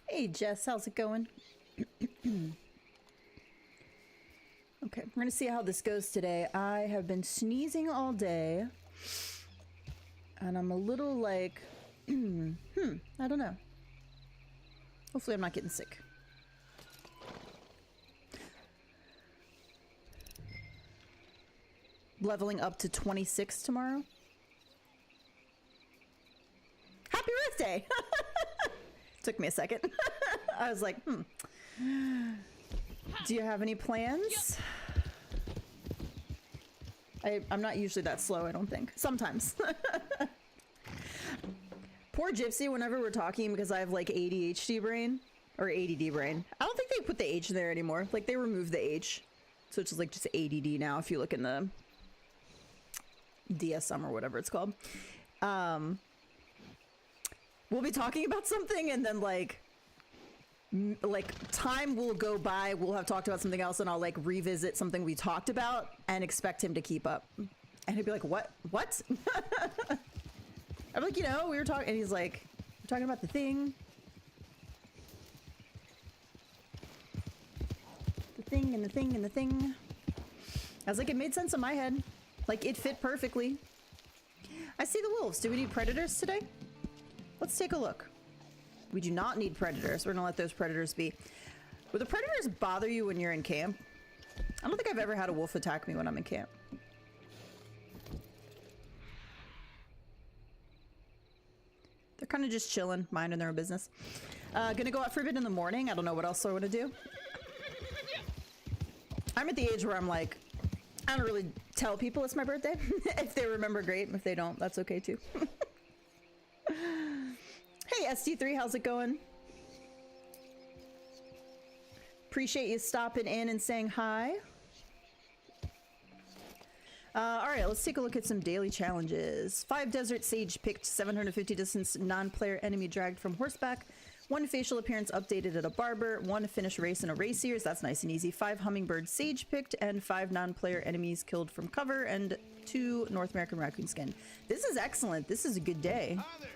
Hey Jess, how's it going? Okay, we're gonna see how this goes today. I have been sneezing all day, and I'm a little like, I don't know. Hopefully I'm not getting sick. Leveling up to 26 tomorrow. Happy birthday! Took me a second. I was like, Do you have any plans? I'm not usually that slow, I don't think. Sometimes. Poor Gypsy, whenever we're talking, because I have like ADHD brain, or ADD brain. I don't think they put the H there anymore. Like they removed the H. So it's just like just ADD now if you look in the DSM or whatever it's called. We'll be talking about something and then like time will go by, we'll have talked about something else and I'll like revisit something we talked about and expect him to keep up. And he'd be like, what? I'm like, you know, we were talking, and he's like, we're talking about the thing. The thing and the thing and the thing. I was like, it made sense in my head. Like it fit perfectly. I see the wolves. Do we need predators today? Let's take a look. We do not need predators. We're gonna let those predators be. Will the predators bother you when you're in camp? I don't think I've ever had a wolf attack me when I'm in camp. They're kind of just chilling, minding their own business. Gonna go out for a bit in the morning. I don't know what else I want to do. I'm at the age where I'm like, I don't really tell people it's my birthday. If they remember, great. If they don't, that's okay too. Hey SD3, how's it going? Appreciate you stopping in and saying hi. Alright, let's take a look at some daily challenges. 5 Desert Sage picked, 750 distance non-player enemy dragged from horseback, 1 facial appearance updated at a barber, 1 finish race in a race series, that's nice and easy, 5 Hummingbird Sage picked, and 5 non-player enemies killed from cover, and 2 North American raccoon skin. This is excellent. This is a good day. Hi there.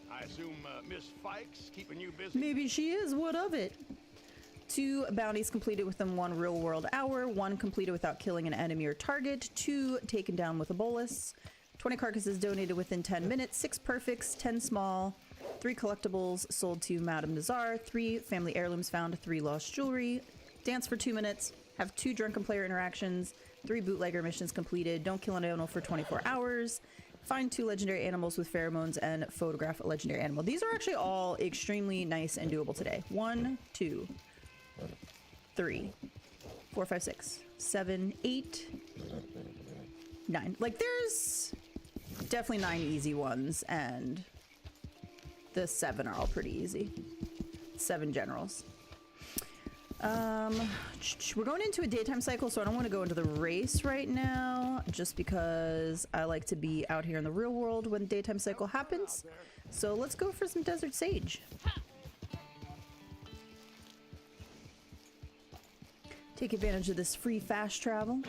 I assume Miss Fikes keeping you busy? Maybe she is. What of it? 2 bounties completed within 1 real-world hour, 1 completed without killing an enemy or target, 2 taken down with a bolus, 20 carcasses donated within 10 minutes, 6 perfects, 10 small, 3 collectibles sold to Madame Nazar, 3 family heirlooms found, 3 lost jewelry, dance for 2 minutes, have 2 drunken player interactions, 3 bootlegger missions completed, don't kill an animal for 24 hours, find 2 legendary animals with pheromones, and photograph a legendary animal. These are actually all extremely nice and doable today. 1, 2, 3, 4, 5, 6, 7, 8, 9. Like there's definitely 9 easy ones, and the 7 are all pretty easy. 7 generals. We're going into a daytime cycle, so I don't want to go into the race right now, just because I like to be out here in the real world when the daytime cycle happens. So let's go for some Desert Sage. Take advantage of this free fast travel.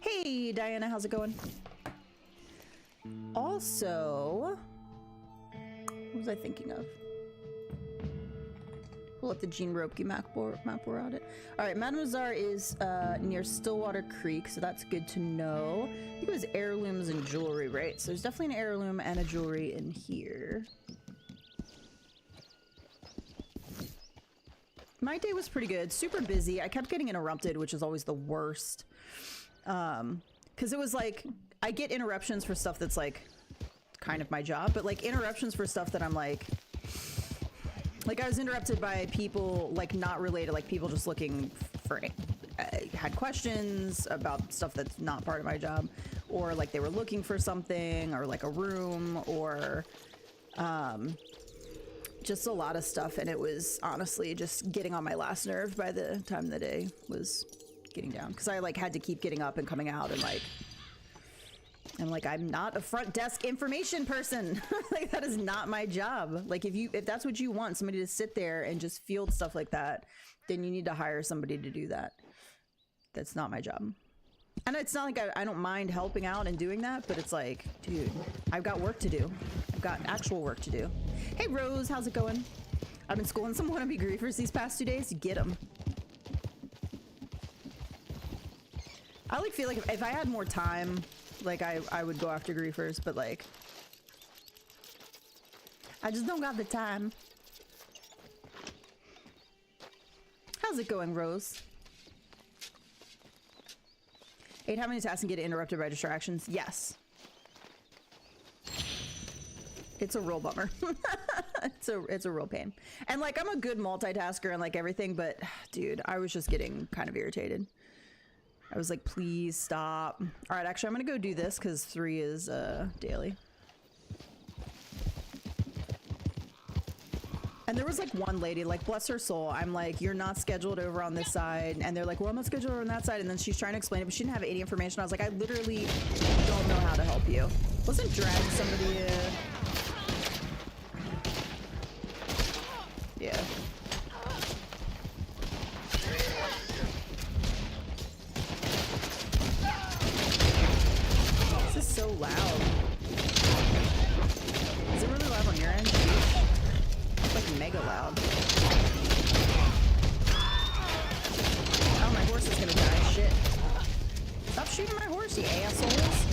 Hey Diana, how's it going? Also, what was I thinking of? We'll let the Gene Ropke map we're at it. Alright, Madame Nazar is near Stillwater Creek, so that's good to know. I think it was heirlooms and jewelry, right? So there's definitely an heirloom and a jewelry in here. My day was pretty good. Super busy. I kept getting interrupted, which is always the worst. Because it was like, I get interruptions for stuff that's like kind of my job, but like interruptions for stuff that I'm like I was interrupted by people like not related, like people just looking for, had questions about stuff that's not part of my job, or like they were looking for something, or like a room, or just a lot of stuff. And it was honestly just getting on my last nerve by the time the day was getting down, because I like had to keep getting up and coming out, and like I'm not a front desk information person. Like that is not my job. Like if that's what you want, somebody to sit there and just field stuff like that, then you need to hire somebody to do that. That's not my job. And it's not like I don't mind helping out and doing that, but it's like, dude, I've got work to do. I've got actual work to do. Hey Rose, how's it going? I've been schooling some wannabe griefers these past 2 days. Get them. I like feel like if I had more time, like I would go after griefers, but like I just don't got the time. How's it going, Rose? 8, how many tasks can get interrupted by distractions? Yes. It's a real bummer. it's a real pain. And like I'm a good multitasker and like everything, but dude, I was just getting kind of irritated. I was like, please stop. All right, actually I'm gonna go do this because 3 is daily. And there was like one lady, like bless her soul, I'm like, you're not scheduled over on this side, and they're like, well, I'm not scheduled over on that side, and then she's trying to explain it, but she didn't have any information. I was like, I literally don't know how to help you. Wasn't drag somebody yeah. This is so loud. Is it really loud on your end? It's like mega loud. Oh, my horse is gonna die. Shit. Stop shooting my horse, you assholes.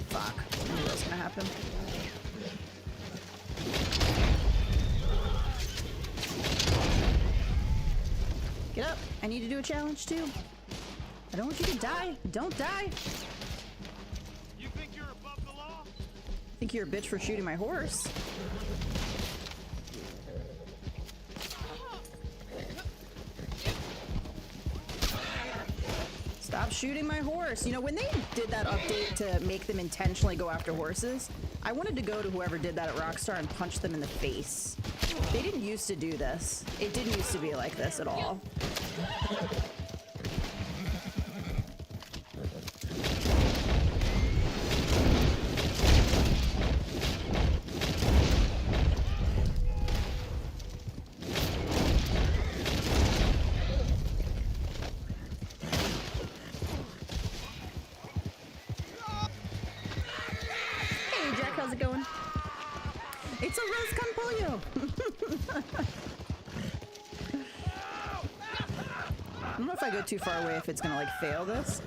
Fuck. I knew that was gonna happen. Get up. I need to do a challenge too. I don't want you to die. Don't die. You think you're above the law? I think you're a bitch for shooting my horse. Stop shooting my horse. You know, when they did that update to make them intentionally go after horses, I wanted to go to whoever did that at Rockstar and punch them in the face. They didn't used to do this. It didn't used to be like this at all. Hey Jack, how's it going? It's a Rose con pollo. I don't know if I go too far away if it's gonna like fail this.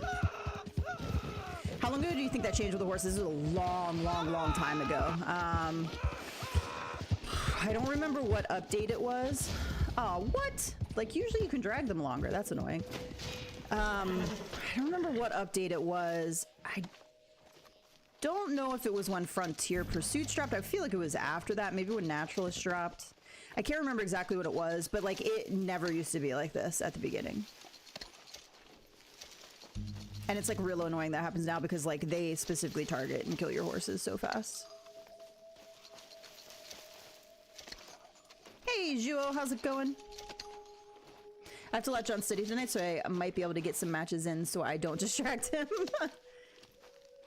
How long ago do you think that changed with the horses? This is a long time ago. I don't remember what update it was. Oh, what? Like usually you can drag them longer. That's annoying. I don't remember what update it was. I don't know if it was when Frontier Pursuits dropped. I feel like it was after that, maybe when Naturalist dropped. I can't remember exactly what it was, but like it never used to be like this at the beginning. And it's like real annoying that happens now because like they specifically target and kill your horses so fast. Hey Juo, how's it going? I have to let John study tonight, so I might be able to get some matches in so I don't distract him.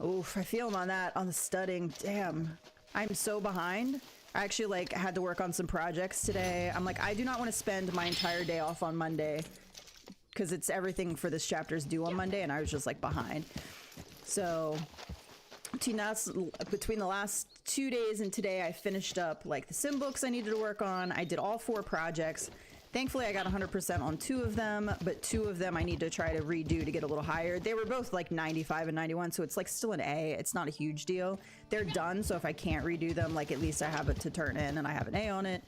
Oof, I feel him on that, on the studying. Damn, I'm so behind. I actually like had to work on some projects today. I'm like, I do not want to spend my entire day off on Monday because it's everything for this chapter is due on Monday, and I was just like behind. So between the last 2 days and today, I finished up like the sim books I needed to work on. I did all 4 projects. Thankfully, I got 100% on 2 of them, but 2 of them I need to try to redo to get a little higher. They were both like 95 and 91, so it's like still an A. It's not a huge deal. They're done, so if I can't redo them, like at least I have it to turn in and I have an A on it.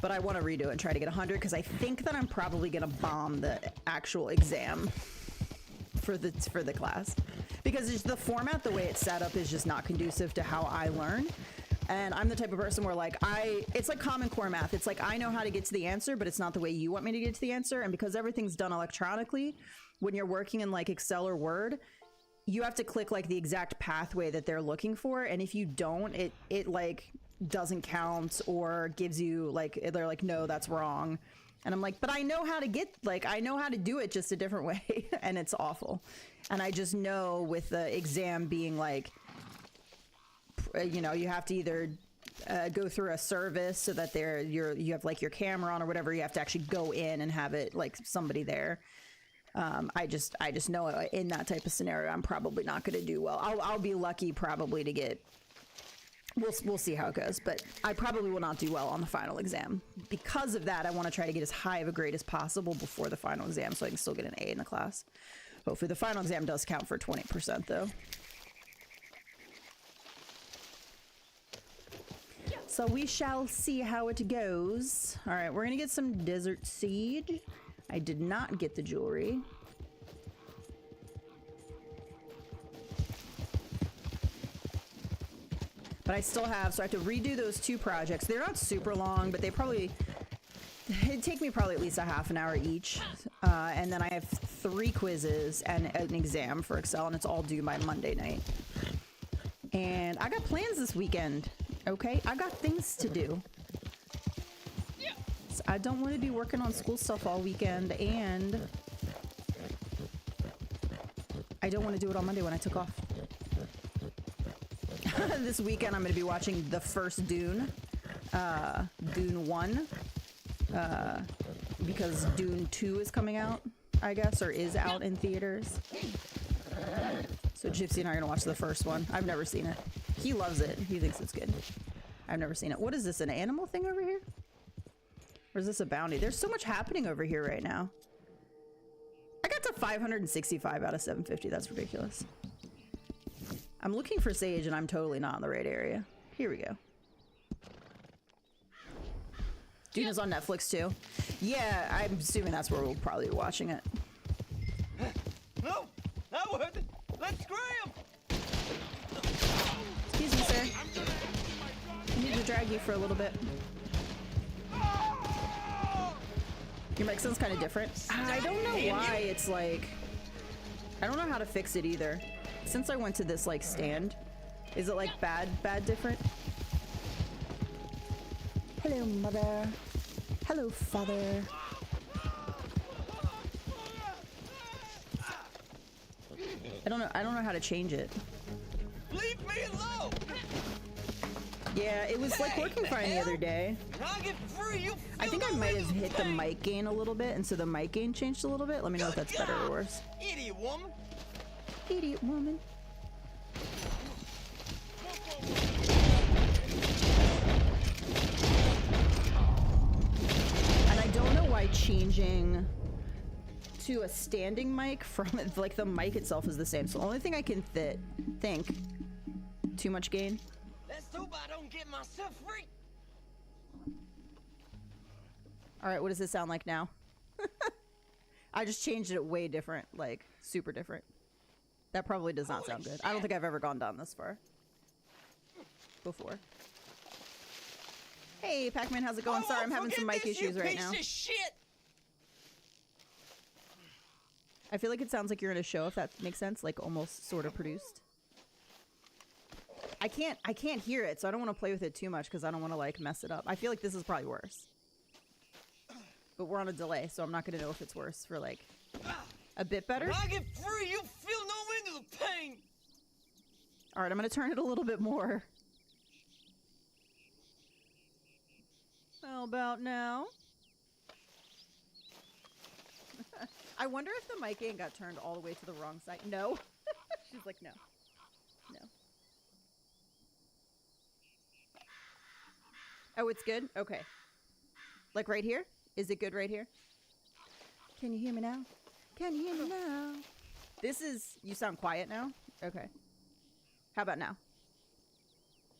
But I want to redo it and try to get 100 because I think that I'm probably gonna bomb the actual exam for the class, because it's the format, the way it's set up, is just not conducive to how I learn. And I'm the type of person where like it's like Common Core math. It's like I know how to get to the answer, but it's not the way you want me to get to the answer. And because everything's done electronically, when you're working in like Excel or Word, you have to click like the exact pathway that they're looking for. And if you don't, it like doesn't count or gives you like, they're like, no, that's wrong. And I'm like, but I know how to get, like, I know how to do it just a different way. And it's awful. And I just know with the exam being like, you know, you have to either go through a service so that you have like your camera on or whatever. You have to actually go in and have it like somebody there. I just know in that type of scenario, I'm probably not going to do well. I'll be lucky probably to get, we'll see how it goes, but I probably will not do well on the final exam. Because of that, I want to try to get as high of a grade as possible before the final exam so I can still get an A in the class. Hopefully the final exam does count for 20% though. So we shall see how it goes. All right, we're gonna get some Desert Siege. I did not get the jewelry. But I still have, so I have to redo those 2 projects. They're not super long, but it'd take me probably at least a half an hour each. And then I have 3 quizzes and an exam for Excel, and it's all due by Monday night. And I got plans this weekend, okay? I got things to do. So I don't want to be working on school stuff all weekend, and I don't want to do it on Monday when I took off. This weekend I'm going to be watching the first Dune, Dune 1, because Dune 2 is coming out, I guess, or is out in theaters. So Gypsy and I are going to watch the first one. I've never seen it. He loves it. He thinks it's good. I've never seen it. What is this, an animal thing over here? Or is this a bounty? There's so much happening over here right now. I got to 565 out of 750. That's ridiculous. I'm looking for Sage and I'm totally not in the right area. Here we go. Dune is on Netflix too. Yeah, I'm assuming that's where we'll probably be watching it. No, that worked. Let's scram. Excuse me, sir. I need to drag you for a little bit. Your mic sounds kind of different. I don't know why it's like... I don't know how to fix it either. Since I went to this like stand, is it like bad different? Hello, mother. Hello, father. I don't know how to change it. Leave me alone. Yeah, it was like working fine the other day. I think I might have hit the mic gain a little bit, and so the mic gain changed a little bit. Let me know if that's better or worse. Idiot woman. Idiot woman. And I don't know why changing to a standing mic from like the mic itself is the same. So the only thing I can think too much gain. Let's hope I don't get myself free. All right, what does this sound like now? I just changed it way different, like super different. That probably does not sound good. I don't think I've ever gone down this far before. Hey, Pac-Man, how's it going? Sorry, I'm having some mic issues right now. I feel like it sounds like you're in a show, if that makes sense, like almost sort of produced. I can't hear it, so I don't want to play with it too much because I don't want to like mess it up. I feel like this is probably worse. But we're on a delay, so I'm not going to know if it's worse for like a bit better. When I get free, you'll feel no end of the pain. All right, I'm going to turn it a little bit more. How about now? I wonder if the mic gain got turned all the way to the wrong side. No. She's like, no. No. Oh, it's good? Okay. Like right here? Is it good right here? Can you hear me now? Can you hear me now? This is... You sound quiet now? Okay. How about now?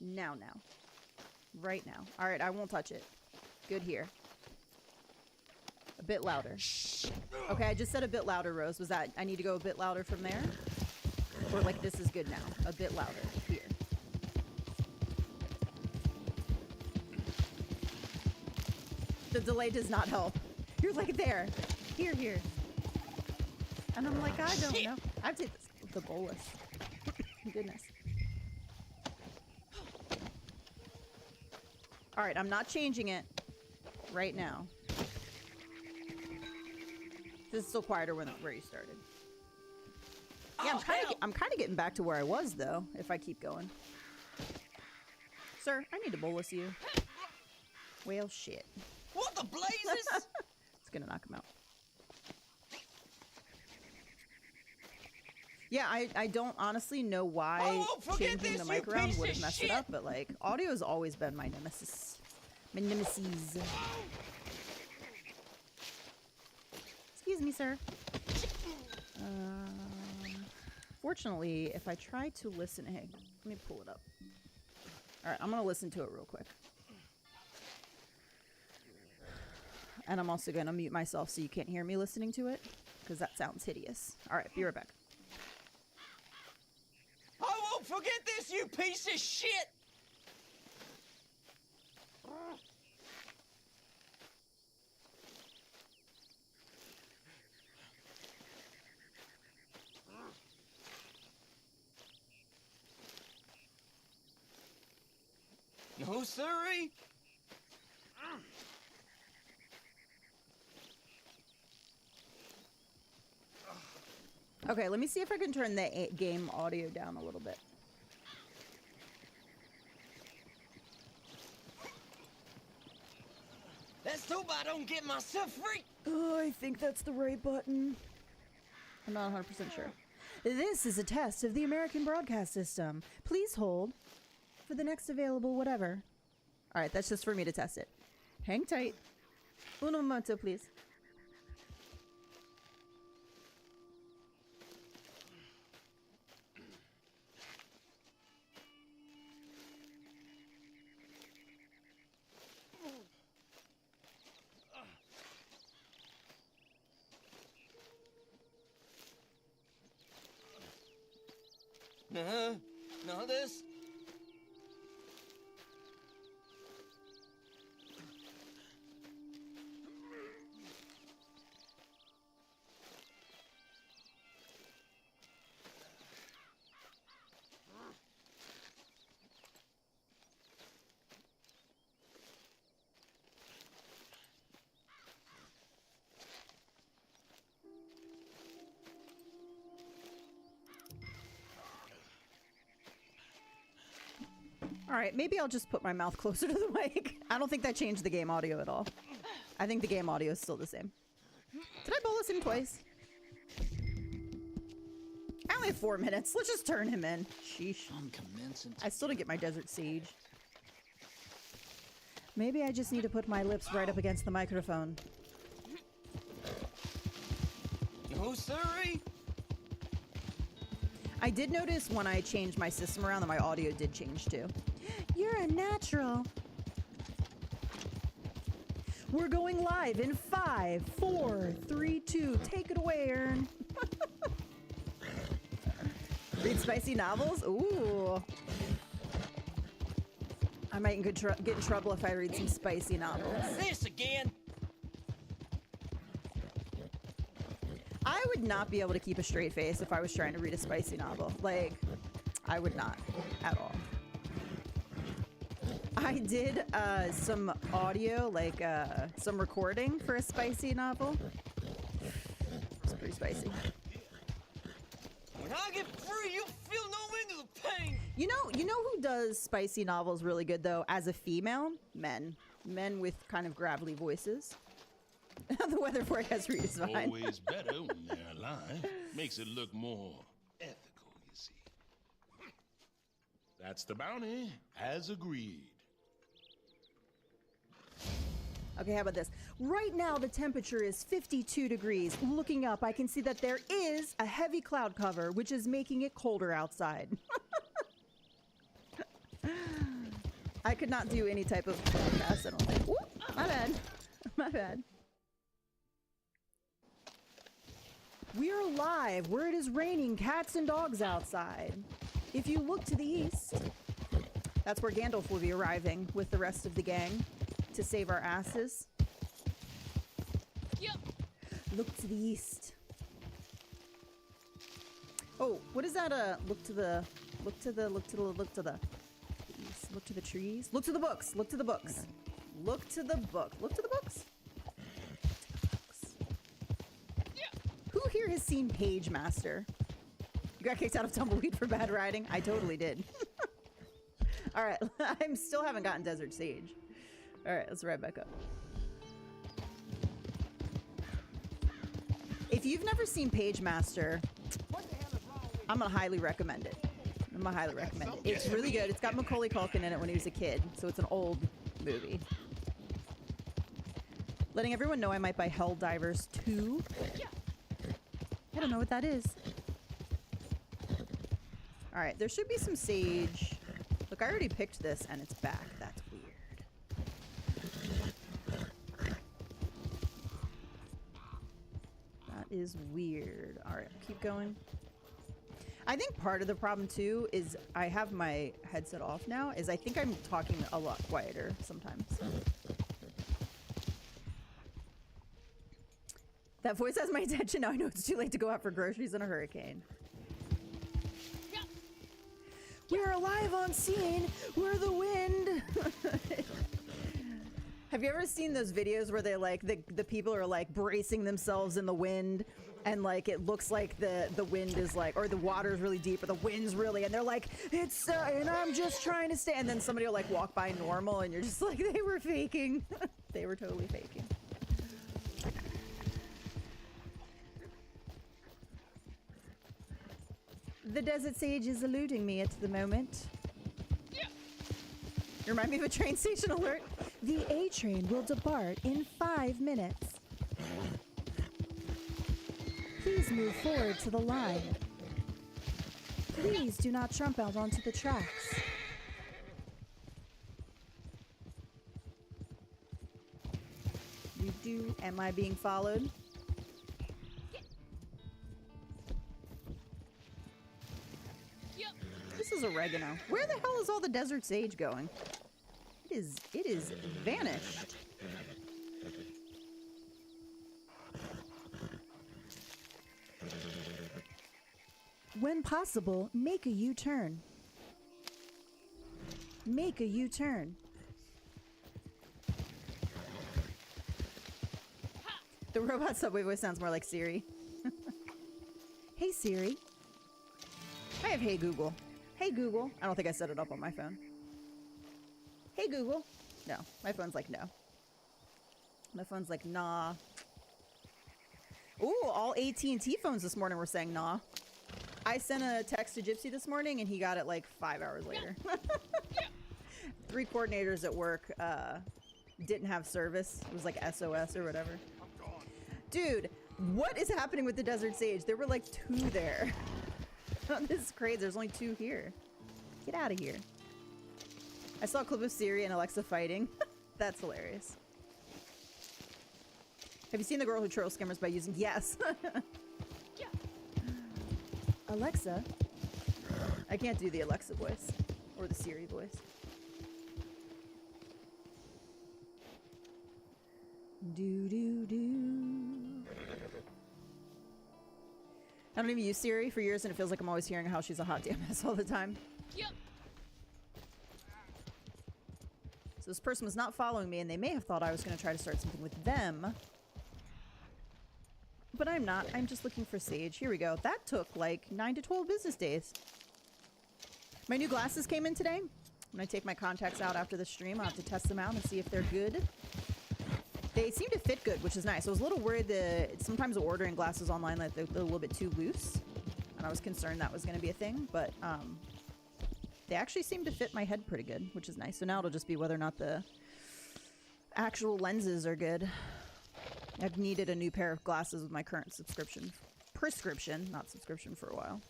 Now. Right now. All right, I won't touch it. Good here. A bit louder. Okay, I just said a bit louder, Rose. Was that... I need to go a bit louder from there? Or like this is good now? A bit louder. Here. The delay does not help. You're like, there. Here. And I'm like, I don't know. I've taken the bolus. Goodness. All right, I'm not changing it right now. This is still quieter where you started. Yeah, I'm kind of getting back to where I was though. If I keep going, sir, I need to bolus you. Well, shit. What the blazes? It's gonna knock him out. Yeah, I don't honestly know why changing the mic around would have messed it up, but like, audio has always been my nemesis. My nemesis. Excuse me, sir. Fortunately, if I try to listen, hey, let me pull it up. All right, I'm gonna listen to it real quick. And I'm also gonna mute myself so you can't hear me listening to it, because that sounds hideous. All right, be right back. I won't forget this, you piece of shit! No, sirree. Okay, let me see if I can turn the game audio down a little bit. Let's hope I don't get myself free. Oh, I think that's the right button. I'm not 100% sure. This is a test of the American broadcast system. Please hold for the next available whatever. All right, that's just for me to test it. Hang tight. Un momento, please. None of this. All right, maybe I'll just put my mouth closer to the mic. I don't think that changed the game audio at all. I think the game audio is still the same. Did I bolus him twice? I only have 4 minutes. Let's just turn him in. Sheesh. I still didn't get my desert siege. Maybe I just need to put my lips right up against the microphone. No, sirree. I did notice when I changed my system around that my audio did change too. You're a natural. We're going live in 5, 4, 3, 2. Take it away, Ern. Read spicy novels? Ooh. I might get in trouble if I read some spicy novels. This again. I would not be able to keep a straight face if I was trying to read a spicy novel. Like, I would not at all. I did some audio, like some recording for a spicy novel. It's pretty spicy. When I get free, you'll feel no end of the pain. You know who does spicy novels really good though? As a female, men with kind of gravelly voices. The weather forecast read is fine. Always better when they're alive. Makes it look more ethical, you see. That's the bounty, as agreed. Okay, how about this? Right now, the temperature is 52 degrees. Looking up, I can see that there is a heavy cloud cover, which is making it colder outside. I could not do any type of podcast, I don't think. Ooh, my bad. My bad. We are live where it is raining cats and dogs outside. If you look to the east, that's where Gandalf will be arriving with the rest of the gang to save our asses. Look to the east. Oh, what is that? Look to the east. Look to the trees. Look to the books. Look to the books. Look to the book. Look to the books. Who here has seen Page Master? You got kicked out of Tumbleweed for bad riding? I totally did. All right, I still haven't gotten Desert Sage. All right, let's ride back up. If you've never seen Page Master, I'm gonna highly recommend it. I'm gonna highly recommend it. It's really good. It's got Macaulay Culkin in it when he was a kid, so it's an old movie. Letting everyone know I might buy Helldivers 2. I don't know what that is. All right, there should be some sage. Look, I already picked this and it's back. That's weird. That is weird. All right, keep going. I think part of the problem too is I have my headset off now, is I think I'm talking a lot quieter sometimes. That voice has my attention now. I know it's too late to go out for groceries in a hurricane. We're alive on scene. We're the wind. Have you ever seen those videos where they like the people are like bracing themselves in the wind, and like it looks like the wind is like, or the water's really deep or the wind's really, and they're like, it's and I'm just trying to stay, and then somebody will like walk by normal and you're just like, they were faking. They were totally faking. The Desert Sage is eluding me at the moment. You remind me of a train station alert. The A train will depart in 5 minutes. Please move forward to the line. Please do not jump out onto the tracks. Am I being followed? This is oregano. Where the hell is all the desert sage going? It is vanished. When possible, make a U-turn. Make a U-turn. The robot subway voice sounds more like Siri. Hey Siri. I have Hey Google. Hey Google. I don't think I set it up on my phone. Hey Google. No, my phone's like no. My phone's like nah. Ooh, all AT&T phones this morning were saying nah. I sent a text to Gypsy this morning and he got it like 5 hours later. 3 coordinators at work didn't have service. It was like SOS or whatever. Dude, what is happening with the Desert Sage? There were like 2 there. This is crazy. There's only 2 here. Get out of here. I saw a clip of Siri and Alexa fighting. That's hilarious. Have you seen the girl who trolls scammers by using yes? Alexa. I can't do the Alexa voice or the Siri voice. Do do do. I don't even use Siri for years, and it feels like I'm always hearing how she's a hot damn mess all the time. Yep. So this person was not following me, and they may have thought I was going to try to start something with them. But I'm not. I'm just looking for Sage. Here we go. That took like 9 to 12 business days. My new glasses came in today. When I take my contacts out after the stream, I'll have to test them out and see if they're good. They seem to fit good, which is nice. I was a little worried that sometimes ordering glasses online, like they're a little bit too loose. And I was concerned that was going to be a thing, but they actually seem to fit my head pretty good, which is nice. So now it'll just be whether or not the actual lenses are good. I've needed a new pair of glasses with my current prescription, not subscription, for a while.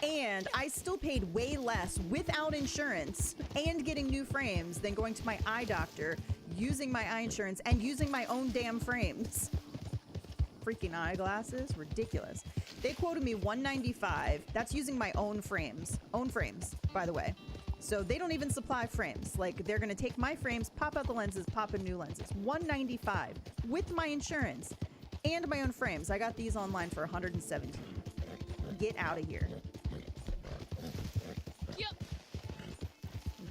And I still paid way less without insurance and getting new frames than going to my eye doctor, using my eye insurance, and using my own damn frames. Freaking eyeglasses, ridiculous. They quoted me $195. That's using my own frames. Own frames, by the way. So they don't even supply frames. Like, they're gonna take my frames, pop out the lenses, pop in new lenses. $195 with my insurance and my own frames. I got these online for $117. Get out of here. Yep.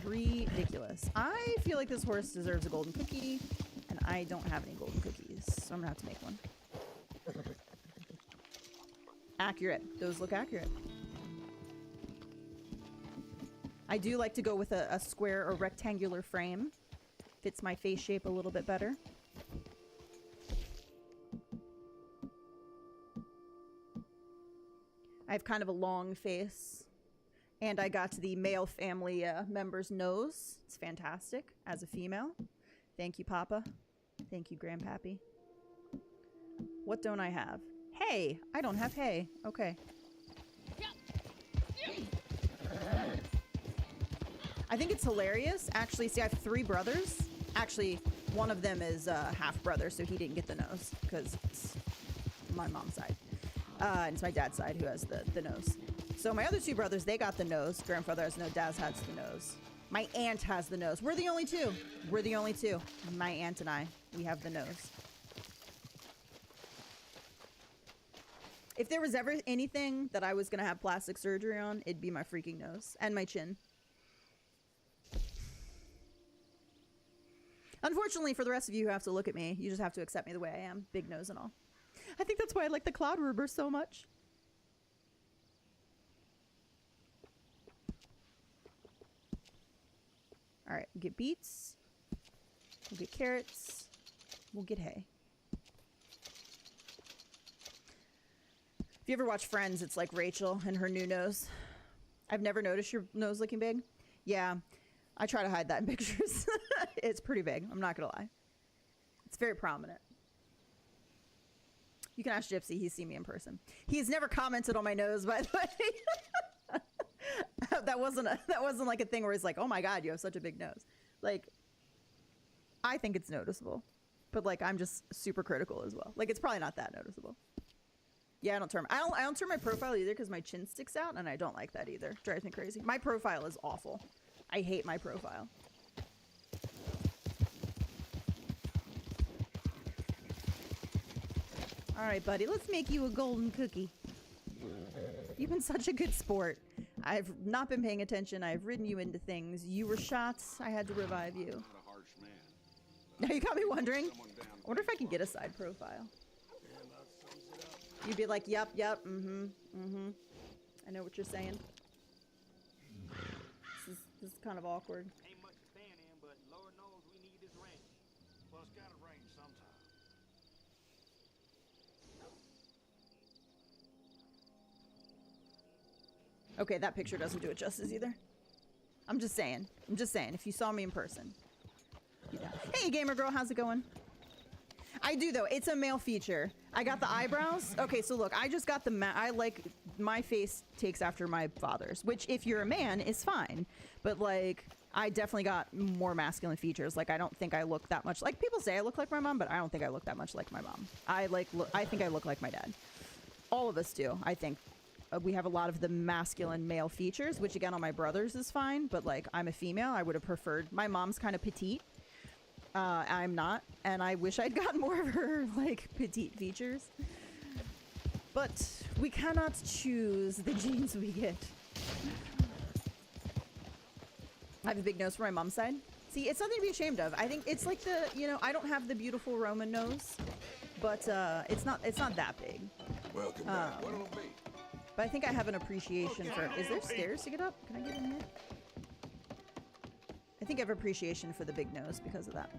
Ridiculous. I feel like this horse deserves a golden cookie, and I don't have any golden cookies, so I'm gonna have to make one. Accurate. Those look accurate. I do like to go with a square or rectangular frame. Fits my face shape a little bit better. I have kind of a long face. And I got the male family member's nose. It's fantastic as a female. Thank you, Papa. Thank you, Grandpappy. What don't I have? Hay. I don't have hay. Okay. I think it's hilarious. Actually, see, I have 3 brothers. Actually, one of them is half brother, so he didn't get the nose because it's my mom's side. And it's my dad's side who has the nose. So my other 2 brothers, they got the nose. Grandfather has no, Dad has the nose. My aunt has the nose. We're the only 2. We're the only 2. My aunt and I, we have the nose. If there was ever anything that I was going to have plastic surgery on, it'd be my freaking nose and my chin. Unfortunately, for the rest of you who have to look at me, you just have to accept me the way I am. Big nose and all. I think that's why I like the Cloud Ruber so much. Alright, we'll get beets. We'll get carrots. We'll get hay. If you ever watch Friends, it's like Rachel and her new nose. I've never noticed your nose looking big. Yeah, I try to hide that in pictures. It's pretty big, I'm not gonna lie. It's very prominent. You can ask Gypsy, he's seen me in person. He's never commented on my nose, by the way. that wasn't like a thing where he's like, oh my god, you have such a big nose. Like, I think it's noticeable. But like, I'm just super critical as well. Like, it's probably not that noticeable. Yeah, I don't turn my profile either because my chin sticks out, and I don't like that either. Drives me crazy. My profile is awful. I hate my profile. All right, buddy, let's make you a golden cookie. You've been such a good sport. I've not been paying attention. I've ridden you into things. You were shot. I had to revive you. Now you got me wondering. I wonder if I can get a side profile. You'd be like, yep, I know what you're saying. This is kind of awkward. Ain't much to stand in, but Lord knows we need this rain. Well, it's gotta rain sometime. Okay, that picture doesn't do it justice either. I'm just saying. If you saw me in person. Yeah. Hey, gamer girl, how's it going? I do, though. It's a male feature. I got the eyebrows. Okay, so look, I just got the I like my face takes after my father's, which if you're a man is fine. But like, I definitely got more masculine features. Like, I don't think I look that much like people say I look like my mom, but I don't think I look that much like my mom. I think I look like my dad. All of us do, I think. We have a lot of the masculine male features, which again on my brothers is fine, but like I'm a female. I would have preferred, my mom's kind of petite. I'm not, and I wish I'd gotten more of her like petite features. But we cannot choose the genes we get. I have a big nose for my mom's side. See, it's nothing to be ashamed of. I think it's like the, you know, I don't have the beautiful Roman nose, but it's not that big. Welcome back. What it'll be? But I think I have an appreciation for... Is there stairs to get up? Can I get in here? I think I have appreciation for the big nose because of that.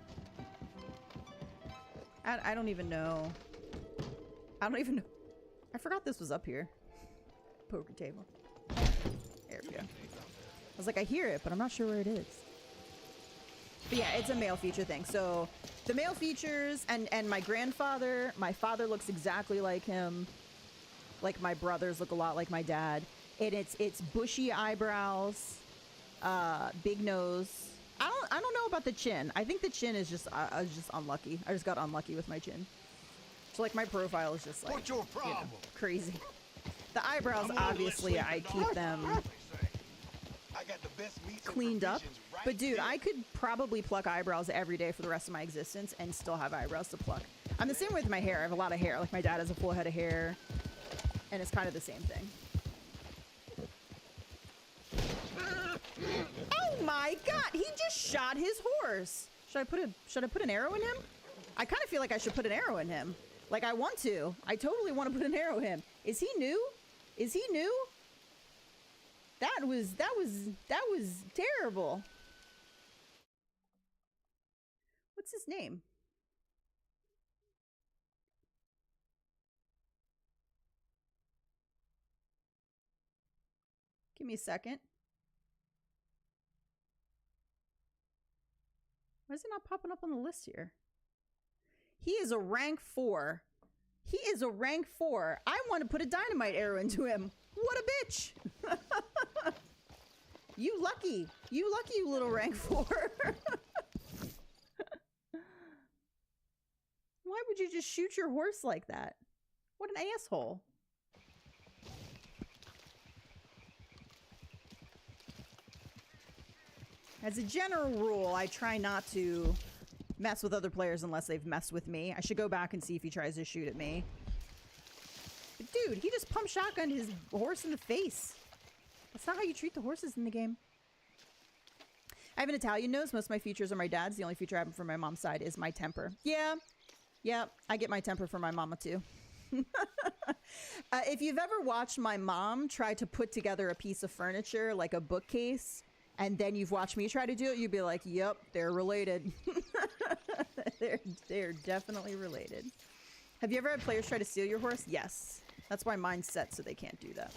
I don't even know. I don't even know. I forgot this was up here. Poker table. There we go. I was like, I hear it, but I'm not sure where it is. But yeah, it's a male feature thing. So the male features and my grandfather, my father looks exactly like him. Like my brothers look a lot like my dad. And it's bushy eyebrows, big nose. I don't know about the chin. I think the chin is just I was just unlucky. I just got unlucky with my chin. So like my profile is just like, What's your problem? You know, crazy. The eyebrows, obviously, I keep them. I got the best meats and cleaned up. provisions right But dude, there. I could probably pluck eyebrows every day for the rest of my existence and still have eyebrows to pluck. I'm the same way with my hair. I have a lot of hair. Like my dad has a full head of hair, and it's kind of the same thing. Oh my god, he just shot his horse. Should I put an arrow in him? I kind of feel like I should put an arrow in him. Like I want to. I totally want to put an arrow in him. Is he new? Is he new? That was terrible. What's his name? Give me a second. Why is it not popping up on the list here? He is a rank 4. He is a rank 4. I want to put a dynamite arrow into him. What a bitch. You lucky. You lucky, you little rank 4. Why would you just shoot your horse like that? What an asshole. As a general rule, I try not to mess with other players unless they've messed with me. I should go back and see if he tries to shoot at me. But dude, he just pumped shotgunned his horse in the face. That's not how you treat the horses in the game. I have an Italian nose. Most of my features are my dad's. The only feature I have from my mom's side is my temper. Yeah. Yeah, I get my temper from my mama too. If you've ever watched my mom try to put together a piece of furniture, like a bookcase, and then you've watched me try to do it, you'd be like, yep, they're related. They're definitely related. Have you ever had players try to steal your horse? Yes. That's why mine's set so they can't do that.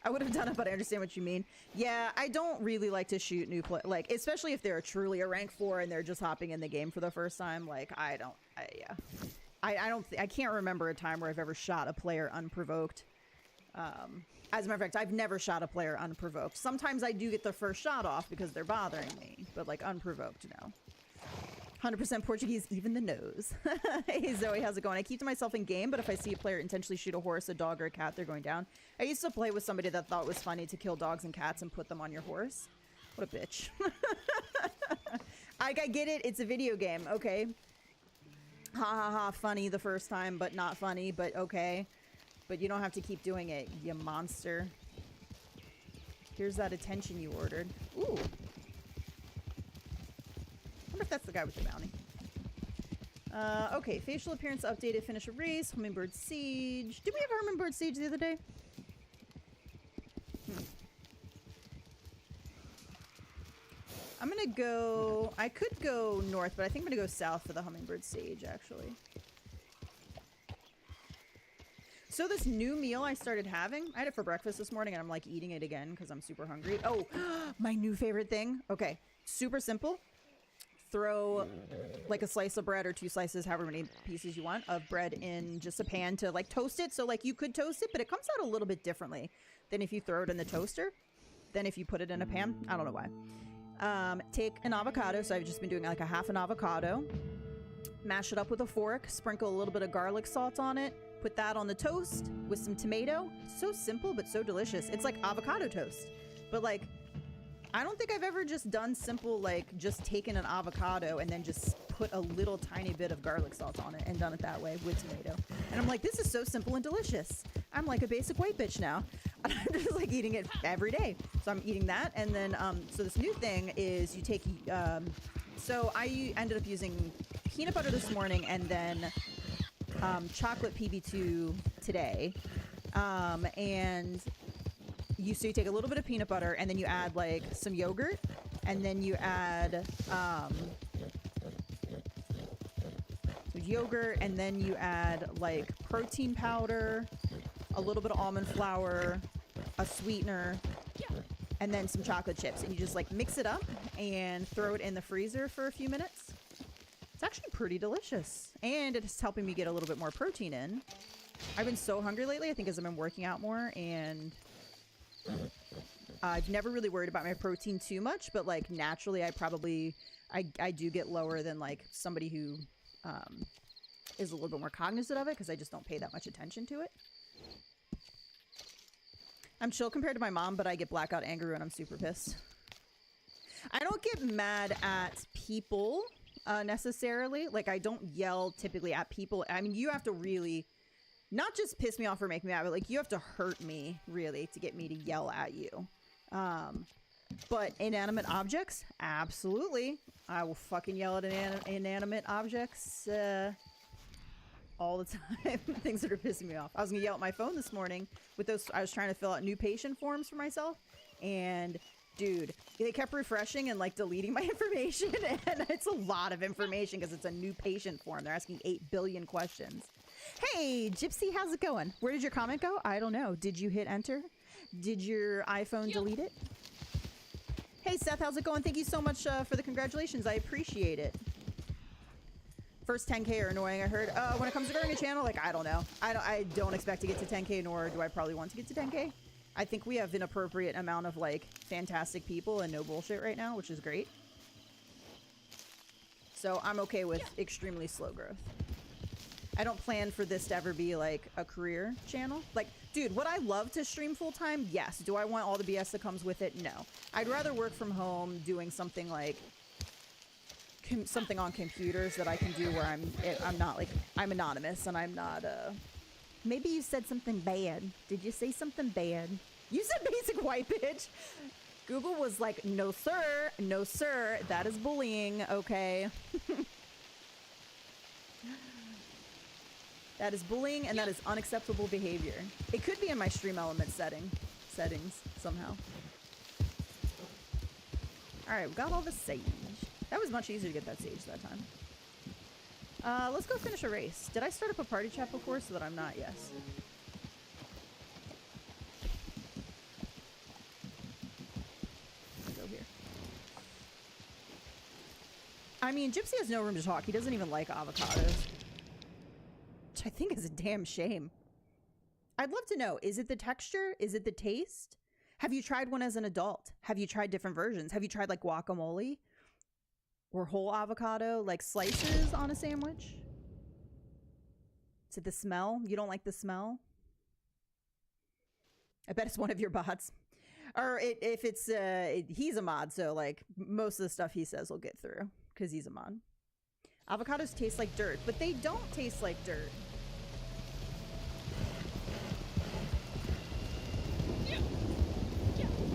I would have done it, but I understand what you mean. Yeah, I don't really like to shoot new players, like, especially if they're truly a rank 4 and they're just hopping in the game for the first time. Like, I can't remember a time where I've ever shot a player unprovoked. As a matter of fact, I've never shot a player unprovoked. Sometimes I do get the first shot off because they're bothering me, but like unprovoked, no. 100% Portuguese, even the nose. Hey Zoe, how's it going? I keep to myself in game, but if I see a player intentionally shoot a horse, a dog, or a cat, they're going down. I used to play with somebody that thought it was funny to kill dogs and cats and put them on your horse. What a bitch. I get it, it's a video game, okay. Ha ha ha, funny the first time, but not funny, but okay. But you don't have to keep doing it, you monster. Here's that attention you ordered. Ooh. I wonder if that's the guy with the bounty. Okay, facial appearance updated, finish a race, hummingbird siege. Did we have a hummingbird siege the other day? I'm gonna go, I could go north, but I think I'm gonna go south for the hummingbird siege, actually. So this new meal I started having, I had it for breakfast this morning and I'm like eating it again because I'm super hungry. Oh, my new favorite thing. Okay, super simple. Throw like a slice of bread or 2 slices, however many pieces you want, of bread in just a pan to like toast it. So like you could toast it, but it comes out a little bit differently than if you throw it in the toaster, than if you put it in a pan. I don't know why. Take an avocado. So I've just been doing like a half an avocado. Mash it up with a fork. Sprinkle a little bit of garlic salt on it. Put that on the toast with some tomato. So simple, but so delicious. It's like avocado toast. But like, I don't think I've ever just done simple, like just taken an avocado and then just put a little tiny bit of garlic salt on it and done it that way with tomato. And I'm like, this is so simple and delicious. I'm like a basic white bitch now. And I'm just like eating it every day. So I'm eating that. And then, so this new thing is you take, so I ended up using peanut butter this morning and then chocolate PB2 today. And you take a little bit of peanut butter and then you add like some yogurt and then you add yogurt and then you add like protein powder, a little bit of almond flour, a sweetener, and then some chocolate chips, and you just like mix it up and throw it in the freezer for a few minutes. It's actually pretty delicious, and it's helping me get a little bit more protein in. I've been so hungry lately, I think, as I've been working out more, and I've never really worried about my protein too much, but like naturally I do get lower than like somebody who is a little bit more cognizant of it because I just don't pay that much attention to it. I'm chill compared to my mom, but I get blackout angry when I'm super pissed. I don't get mad at people necessarily. Like, I don't yell typically at people. I mean, you have to really not just piss me off or make me mad, but like you have to hurt me really to get me to yell at you. But inanimate objects, absolutely. I will fucking yell at inanimate objects all the time. Things that are pissing me off. I was gonna yell at my phone this morning with those. I was trying to fill out new patient forms for myself, and dude, they kept refreshing and like deleting my information, and it's a lot of information because it's a new patient form. They're asking 8 billion questions. Hey, Gypsy, how's it going? Where did your comment go? I don't know. Did you hit enter? Did your iPhone delete it? Hey, Seth, how's it going? Thank you so much for the congratulations. I appreciate it. First 10K are annoying, I heard. When it comes to growing a channel, like, I don't know. I don't expect to get to 10K, nor do I probably want to get to 10K. I think we have an appropriate amount of, like, fantastic people and no bullshit right now, which is great. So I'm okay with extremely slow growth. I don't plan for this to ever be, like, a career channel. Like, dude, would I love to stream full-time? Yes. Do I want all the BS that comes with it? No. I'd rather work from home doing something, like, something on computers that I can do where I'm not, like, I'm anonymous and I'm not, Maybe you said something bad. Did you say something bad? You said basic white bitch. Google was like, no, sir. No, sir. That is bullying, okay? That is bullying, and that is unacceptable behavior. It could be in my stream element settings somehow. All right, we got all the sage. That was much easier to get that sage that time. Let's go finish a race. Did I start up a party chat before so that I'm not? Yes. Let's go here. I mean, Gypsy has no room to talk. He doesn't even like avocados. Which I think is a damn shame. I'd love to know, is it the texture? Is it the taste? Have you tried one as an adult? Have you tried different versions? Have you tried like guacamole? Or whole avocado, like slices on a sandwich? Is it the smell? You don't like the smell? I bet it's one of your bots. Or if it's, he's a mod, so like most of the stuff he says will get through because he's a mod. Avocados taste like dirt, but they don't taste like dirt.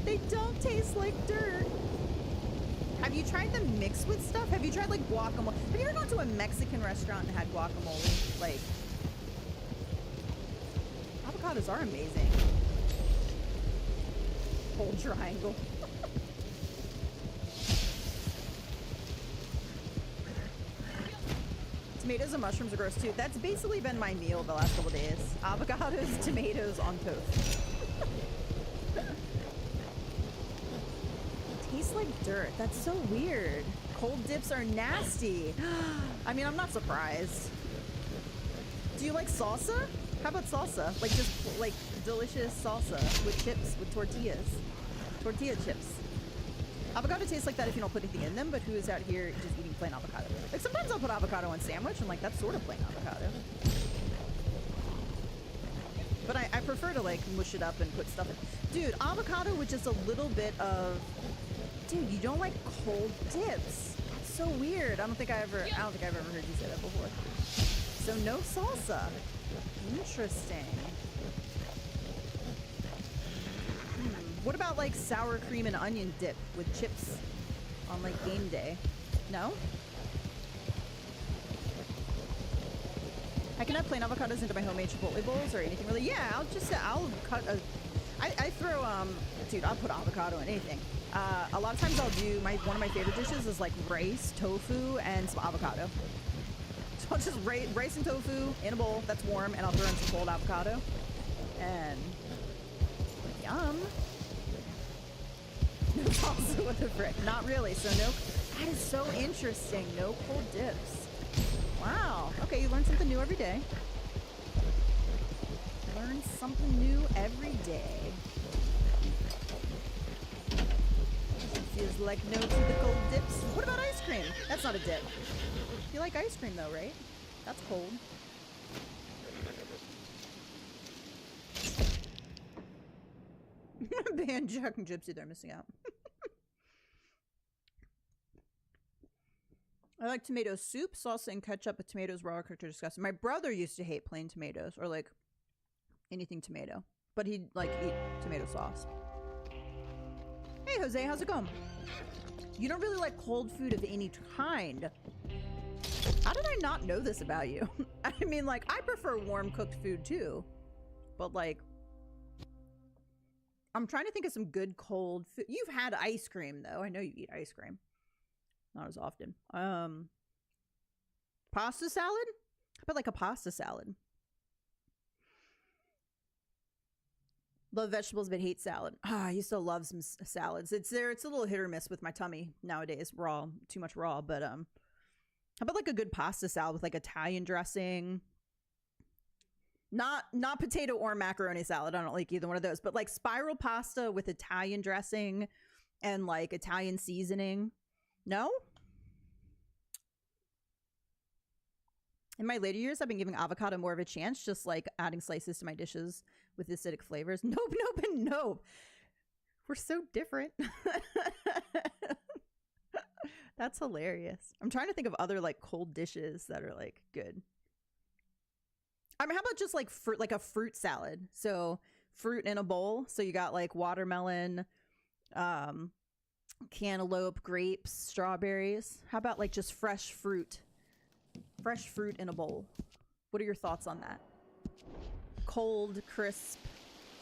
They don't taste like dirt. Have you tried them mixed with stuff? Have you tried like guacamole? Have you ever gone to a Mexican restaurant and had guacamole? Like, avocados are amazing. Whole triangle. Tomatoes and mushrooms are gross too. That's basically been my meal the last couple days. Avocados, tomatoes on toast. Tastes like dirt. That's so weird. Cold dips are nasty. I mean, I'm not surprised. Do you like salsa? How about salsa? Like just like delicious salsa with chips, with tortillas. Tortilla chips. Avocado tastes like that if you don't put anything in them, but who is out here just eating plain avocado? Like sometimes I'll put avocado on sandwich and like that's sort of plain avocado. But I prefer to like mush it up and put stuff in. Dude, avocado with just a little bit of... Dude, you don't like cold dips. That's so weird. I don't think I've ever heard you say that before. So no salsa. Interesting. What about like sour cream and onion dip with chips on like game day? No? I can have plain avocados into my homemade chipotle bowls or anything really. Yeah, I'll cut a... I throw, dude, I'll put avocado in anything. A lot of times I'll do, one of my favorite dishes is like rice, tofu, and some avocado. So I'll just rice and tofu in a bowl that's warm, and I'll throw in some cold avocado. And yum. No salsa with a frick. Not really, so no, that is so interesting. No cold dips. Wow. Okay, you learn something new every day. Learn something new every day. Feels like no to the cold dips. What about ice cream? That's not a dip. You like ice cream though, right? That's cold. ban Jack and Gypsy. They're missing out. I like tomato soup, salsa, and ketchup, but tomatoes raw are cooked are disgusting. My brother used to hate plain tomatoes or like anything tomato, but he'd like eat tomato sauce. Hey Jose, how's it going? You don't really like cold food of any kind. How did I not know this about you? I mean, like, I prefer warm cooked food too, but like, I'm trying to think of some good cold food. You've had ice cream though. I know you eat ice cream. Not as often. Pasta salad? How about like a pasta salad? Love vegetables, but hate salad. I used to love some salads. It's a little hit or miss with my tummy nowadays. Raw, too much raw. But how about like a good pasta salad with like Italian dressing? Not potato or macaroni salad. I don't like either one of those. But like spiral pasta with Italian dressing and like Italian seasoning. No? In my later years, I've been giving avocado more of a chance, just like adding slices to my dishes with acidic flavors. Nope, nope, and nope. We're so different. That's hilarious. I'm trying to think of other like cold dishes that are like good. I mean, how about just like fruit, like a fruit salad? So fruit in a bowl. So you got like watermelon, cantaloupe, grapes, strawberries. How about like just fresh fruit in a bowl? What are your thoughts on that? Cold, crisp,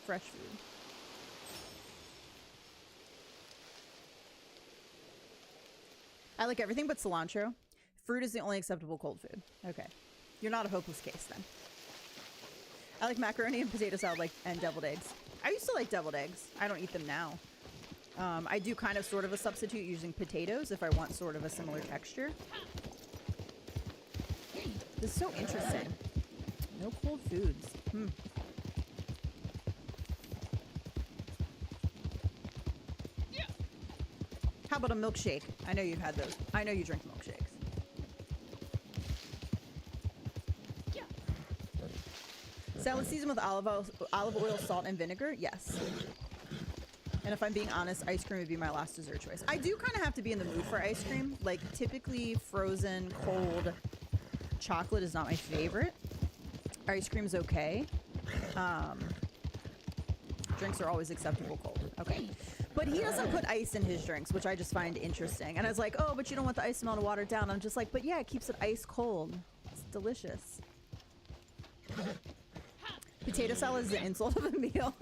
fresh food. I like everything but cilantro. Fruit is the only acceptable cold food. Okay. You're not a hopeless case then. I like macaroni and potato salad and deviled eggs. I used to like deviled eggs. I don't eat them now. I do kind of sort of a substitute using potatoes if I want sort of a similar texture. This is so interesting. No cold foods. How about a milkshake? I know you've had those. I know you drink milkshakes. Salad seasoned with olive oil, salt, and vinegar? Yes. And if I'm being honest, ice cream would be my last dessert choice. I do kind of have to be in the mood for ice cream. Like, typically frozen, cold chocolate is not my favorite. Ice cream's okay. Drinks are always acceptable cold. Okay. But he doesn't put ice in his drinks, which I just find interesting. And I was like, oh, but you don't want the ice smell to water it down. I'm just like, but yeah, it keeps it ice cold. It's delicious. Potato salad is the insult of a meal.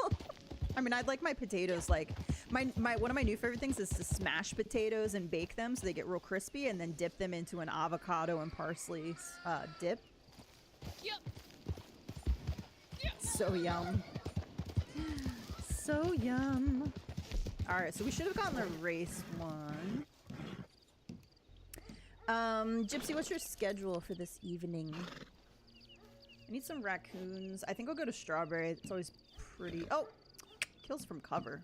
I mean, I'd like my potatoes like one of my new favorite things is to smash potatoes and bake them so they get real crispy, and then dip them into an avocado and parsley dip. So yum. So yum. All right, so we should have gotten the race one. Gypsy, what's your schedule for this evening? I need some raccoons. I think I'll go to strawberry. It's always pretty. Oh, kills from cover.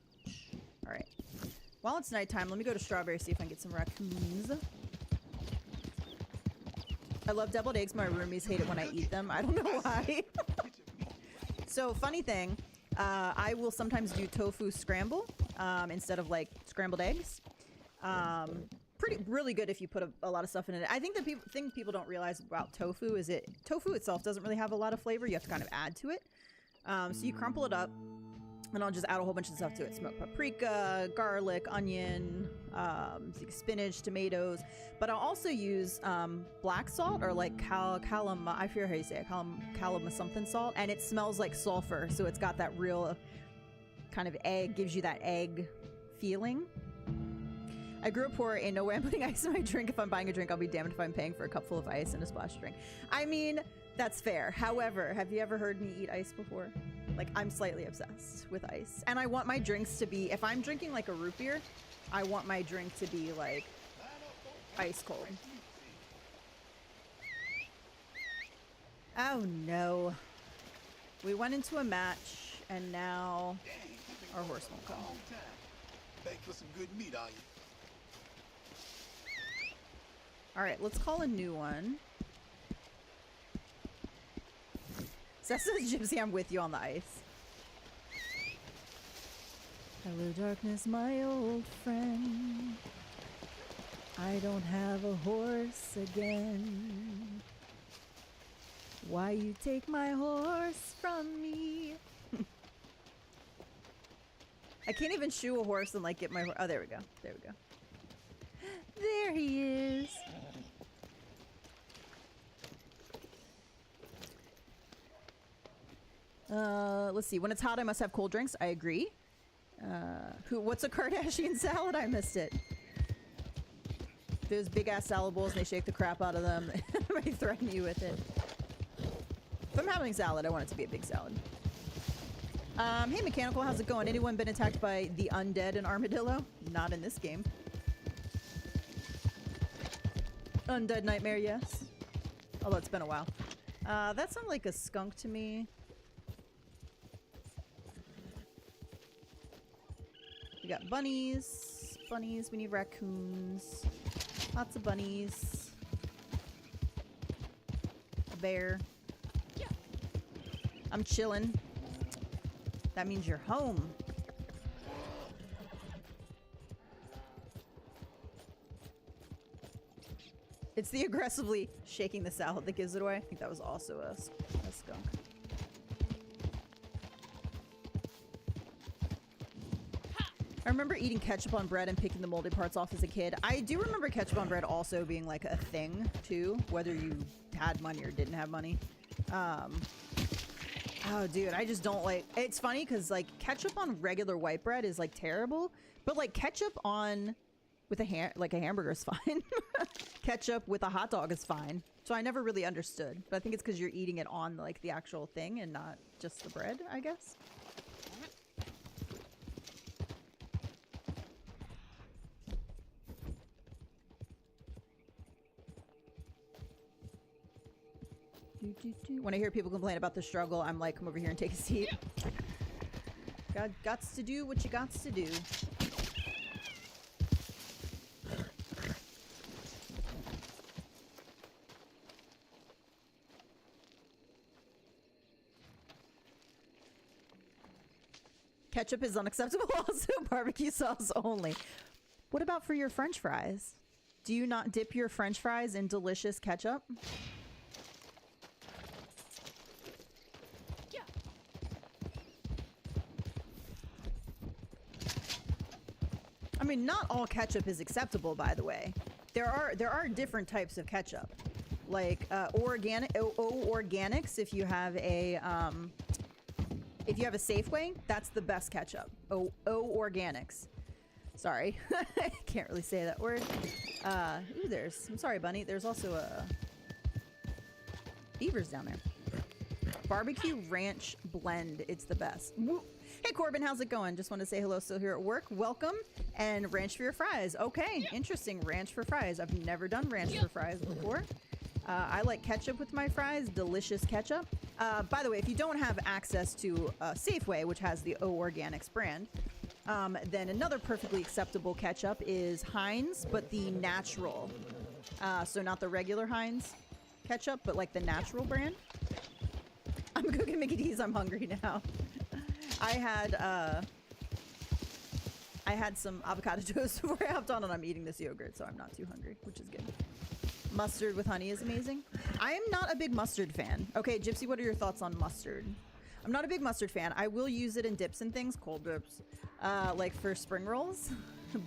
All right. While it's nighttime, let me go to strawberry, see if I can get some raccoons. I love deviled eggs. My roomies hate it when I eat them. I don't know why. So, funny thing, I will sometimes do tofu scramble instead of like scrambled eggs. Really good if you put a lot of stuff in it. I think the thing people don't realize about tofu is tofu itself doesn't really have a lot of flavor. You have to kind of add to it. So you crumple it up, and I'll just add a whole bunch of stuff to it. Smoked paprika, garlic, onion, spinach, tomatoes. But I'll also use black salt or like I forget how you say it, calam something salt, and it smells like sulfur. So it's got that real kind of egg, gives you that egg feeling. I grew up poor, and no way I'm putting ice in my drink. If I'm buying a drink, I'll be damned if I'm paying for a cup full of ice and a splash drink. I mean, that's fair. However, have you ever heard me eat ice before? Like, I'm slightly obsessed with ice. And I want my drinks to be, if I'm drinking like a root beer, I want my drink to be like ice cold. Oh no. We went into a match, and now our horse won't come. Back for some good meat, are you? All right, let's call a new one. Seth says, Gypsy, I'm with you on the ice. Hello, darkness, my old friend. I don't have a horse again. Why you take my horse from me? I can't even shoe a horse and like get my. Oh, there we go. There we go. There he is. Let's see. When it's hot, I must have cold drinks. I agree. What's a Kardashian salad? I missed it. Those big ass salad bowls and they shake the crap out of them. They threaten you with it. If I'm having salad, I want it to be a big salad. Hey Mechanical, how's it going? Anyone been attacked by the undead in Armadillo? Not in this game. Undead Nightmare, yes. Although it's been a while. That sounded like a skunk to me. We got bunnies. Bunnies, we need raccoons. Lots of bunnies. A bear. I'm chilling. That means you're home. It's the aggressively shaking the salad that gives it away. I think that was also a skunk. I remember eating ketchup on bread and picking the moldy parts off as a kid. I do remember ketchup on bread also being like a thing too, whether you had money or didn't have money. Oh, dude, I just don't like... It's funny because, like, ketchup on regular white bread is, like, terrible. But, like, ketchup on... with a hamburger is fine. Ketchup with a hot dog is fine. So I never really understood. But I think it's because you're eating it on, like, the actual thing and not just the bread, I guess. When I hear people complain about the struggle, I'm like, come over here and take a seat. Gots to do what you gots to do. Ketchup is unacceptable also. Barbecue sauce only. What about for your French fries? Do you not dip your French fries in delicious ketchup? I mean, not all ketchup is acceptable, by the way. There are different types of ketchup, like organics. If you have a Safeway, that's the best ketchup. Organics. Sorry, I can't really say that word. Ooh, I'm sorry, Bunny. There's also a beavers down there. Barbecue ranch blend. It's the best. Woo. Hey Corbin, how's it going? Just want to say hello, still here at work. Welcome. And ranch for your fries. Okay, interesting. Ranch for fries. I've never done ranch for fries before. I like ketchup with my fries. Delicious ketchup. By the way, if you don't have access to Safeway, which has the O Organics brand, then another perfectly acceptable ketchup is Heinz, but the natural. So not the regular Heinz ketchup, but like the natural brand. I'm cooking Mickey D's. I'm hungry now. I had some avocado toast before I hopped on, and I'm eating this yogurt, so I'm not too hungry, which is good. Mustard with honey is amazing. I am not a big mustard fan. Okay, Gypsy, what are your thoughts on mustard? I'm not a big mustard fan. I will use it in dips and things, cold dips, like for spring rolls,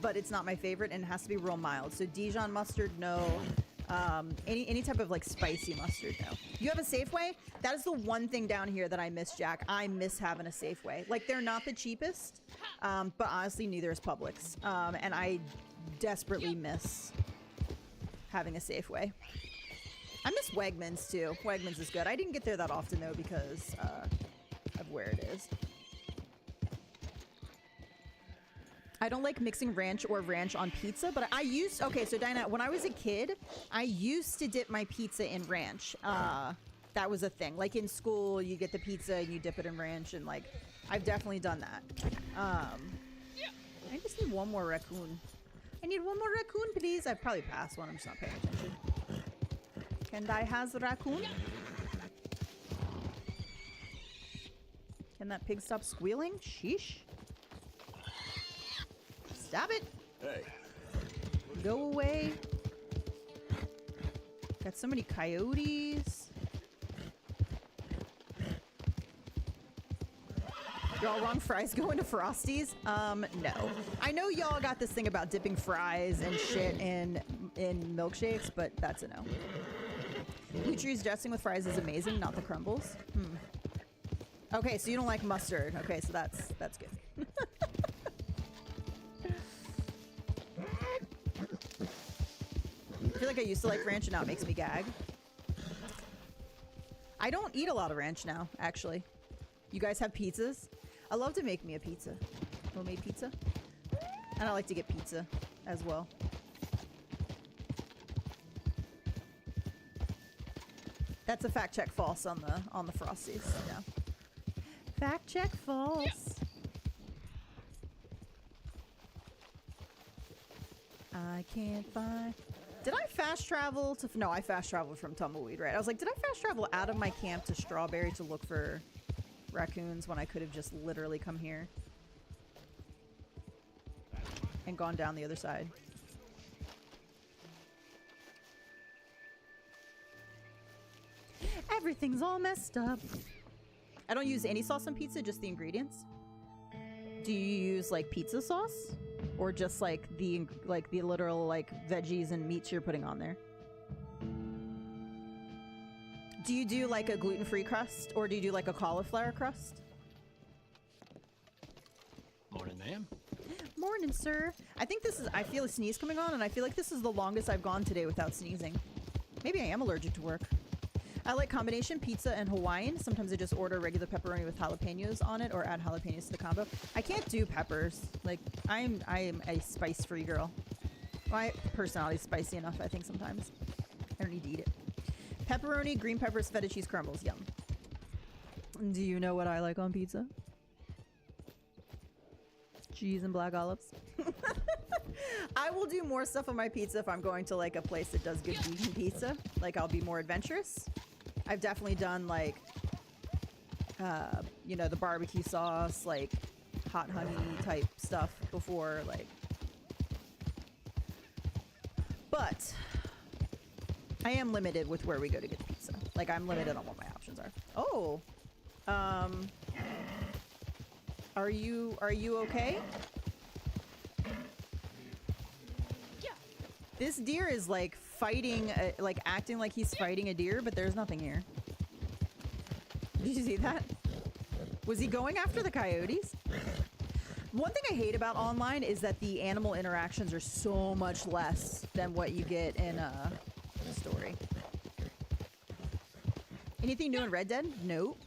but it's not my favorite, and it has to be real mild. So Dijon mustard, no. Any type of like spicy mustard, no. You have a Safeway? That is the one thing down here that I miss, Jack. I miss having a Safeway. Like, they're not the cheapest, but honestly, neither is Publix. And I desperately miss having a Safeway. I miss Wegmans too. Wegmans is good. I didn't get there that often though because of where it is. I don't like mixing ranch or ranch on pizza, but okay, so Diana, when I was a kid, I used to dip my pizza in ranch. That was a thing. Like in school, you get the pizza and you dip it in ranch, and like, I've definitely done that. I just need one more raccoon. I need one more raccoon, please. I've probably passed one. I'm just not paying attention. Can I has a raccoon? Can that pig stop squealing? Sheesh. Stop it! Hey. Go away. Got so many coyotes. Y'all wrong fries going to Frosties? No. I know y'all got this thing about dipping fries and shit in milkshakes, but that's a no. Blue cheese dressing with fries is amazing, not the crumbles. Okay, so you don't like mustard. Okay, so that's good. I feel like I used to like ranch and now it makes me gag. I don't eat a lot of ranch now, actually. You guys have pizzas? I love to make me a pizza. Homemade pizza. And I like to get pizza as well. That's a fact check false on the Frosties. Yeah. Fact check false. I can't find. Did I fast travel to? No, I fast traveled from Tumbleweed, right? I was like, did I fast travel out of my camp to Strawberry to look for raccoons when I could have just literally come here and gone down the other side? Everything's all messed up. I don't use any sauce on pizza, just the ingredients. Do you use like pizza sauce? Or just like the literal like veggies and meats you're putting on there? Do you do like a gluten-free crust? Or do you do like a cauliflower crust? Morning, ma'am. Morning, sir. I think this is, I feel a sneeze coming on and I feel like this is the longest I've gone today without sneezing. Maybe I am allergic to work. I like combination pizza and Hawaiian. Sometimes I just order regular pepperoni with jalapenos on it or add jalapenos to the combo. I can't do peppers. Like, I am a spice-free girl. My personality's spicy enough, I think, sometimes. I don't need to eat it. Pepperoni, green peppers, feta cheese crumbles. Yum. Do you know what I like on pizza? Cheese and black olives. I will do more stuff on my pizza if I'm going to like a place that does good vegan pizza. Like, I'll be more adventurous. I've definitely done like, you know, the barbecue sauce, like hot honey type stuff before, like. But I am limited with where we go to get pizza. Like, I'm limited on what my options are. Oh, are you okay? Yeah. This deer is like fighting, like acting like he's fighting a deer, but there's nothing here. Did you see that? Was he going after the coyotes? One thing I hate about online is that the animal interactions are so much less than what you get in the story. Anything new in Red Dead? Nope.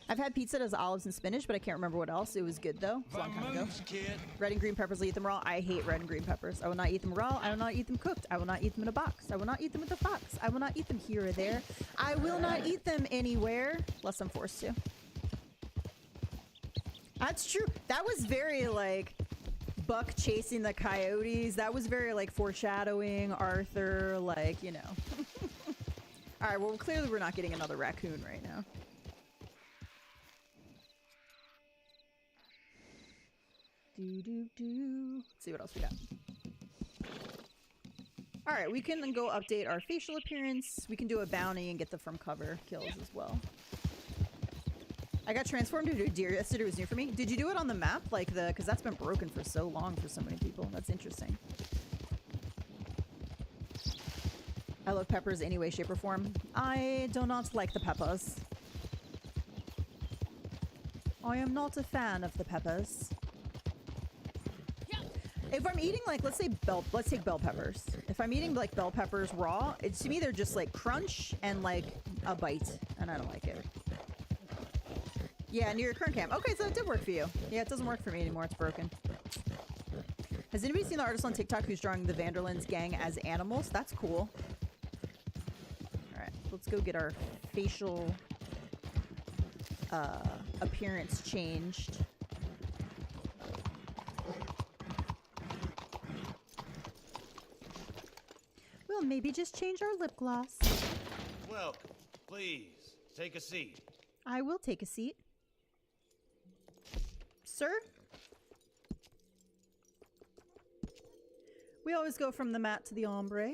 I've had pizza that has olives and spinach, but I can't remember what else. It was good though. It's a long time ago. Red and green peppers, I'll eat them raw. I hate red and green peppers. I will not eat them raw. I will not eat them cooked. I will not eat them in a box. I will not eat them with a box. I will not eat them here or there. I will not eat them anywhere unless I'm forced to. That's true. That was very like Buck chasing the coyotes. That was very like foreshadowing Arthur, like, you know. All right, well, clearly we're not getting another raccoon right now. Let's see what else we got. All right, we can then go update our facial appearance. We can do a bounty and get the from cover kills as well. I got transformed into a deer yesterday. It was new for me. Did you do it on the map? Like the, because that's been broken for so long for so many people. That's interesting. I love peppers any way, shape, or form. I do not like the peppers. I am not a fan of the peppers. If I'm eating, like, let's take bell peppers. If I'm eating like bell peppers raw, it's, to me they're just like crunch and like a bite, and I don't like it. Yeah, near your current camp. Okay, so it did work for you. Yeah, it doesn't work for me anymore. It's broken. Has anybody seen the artist on TikTok who's drawing the Vanderlands gang as animals? That's cool. All right, let's go get our facial appearance changed. We'll maybe just change our lip gloss. Welcome. Please, take a seat. I will take a seat. Sir? We always go from the mat to the ombre.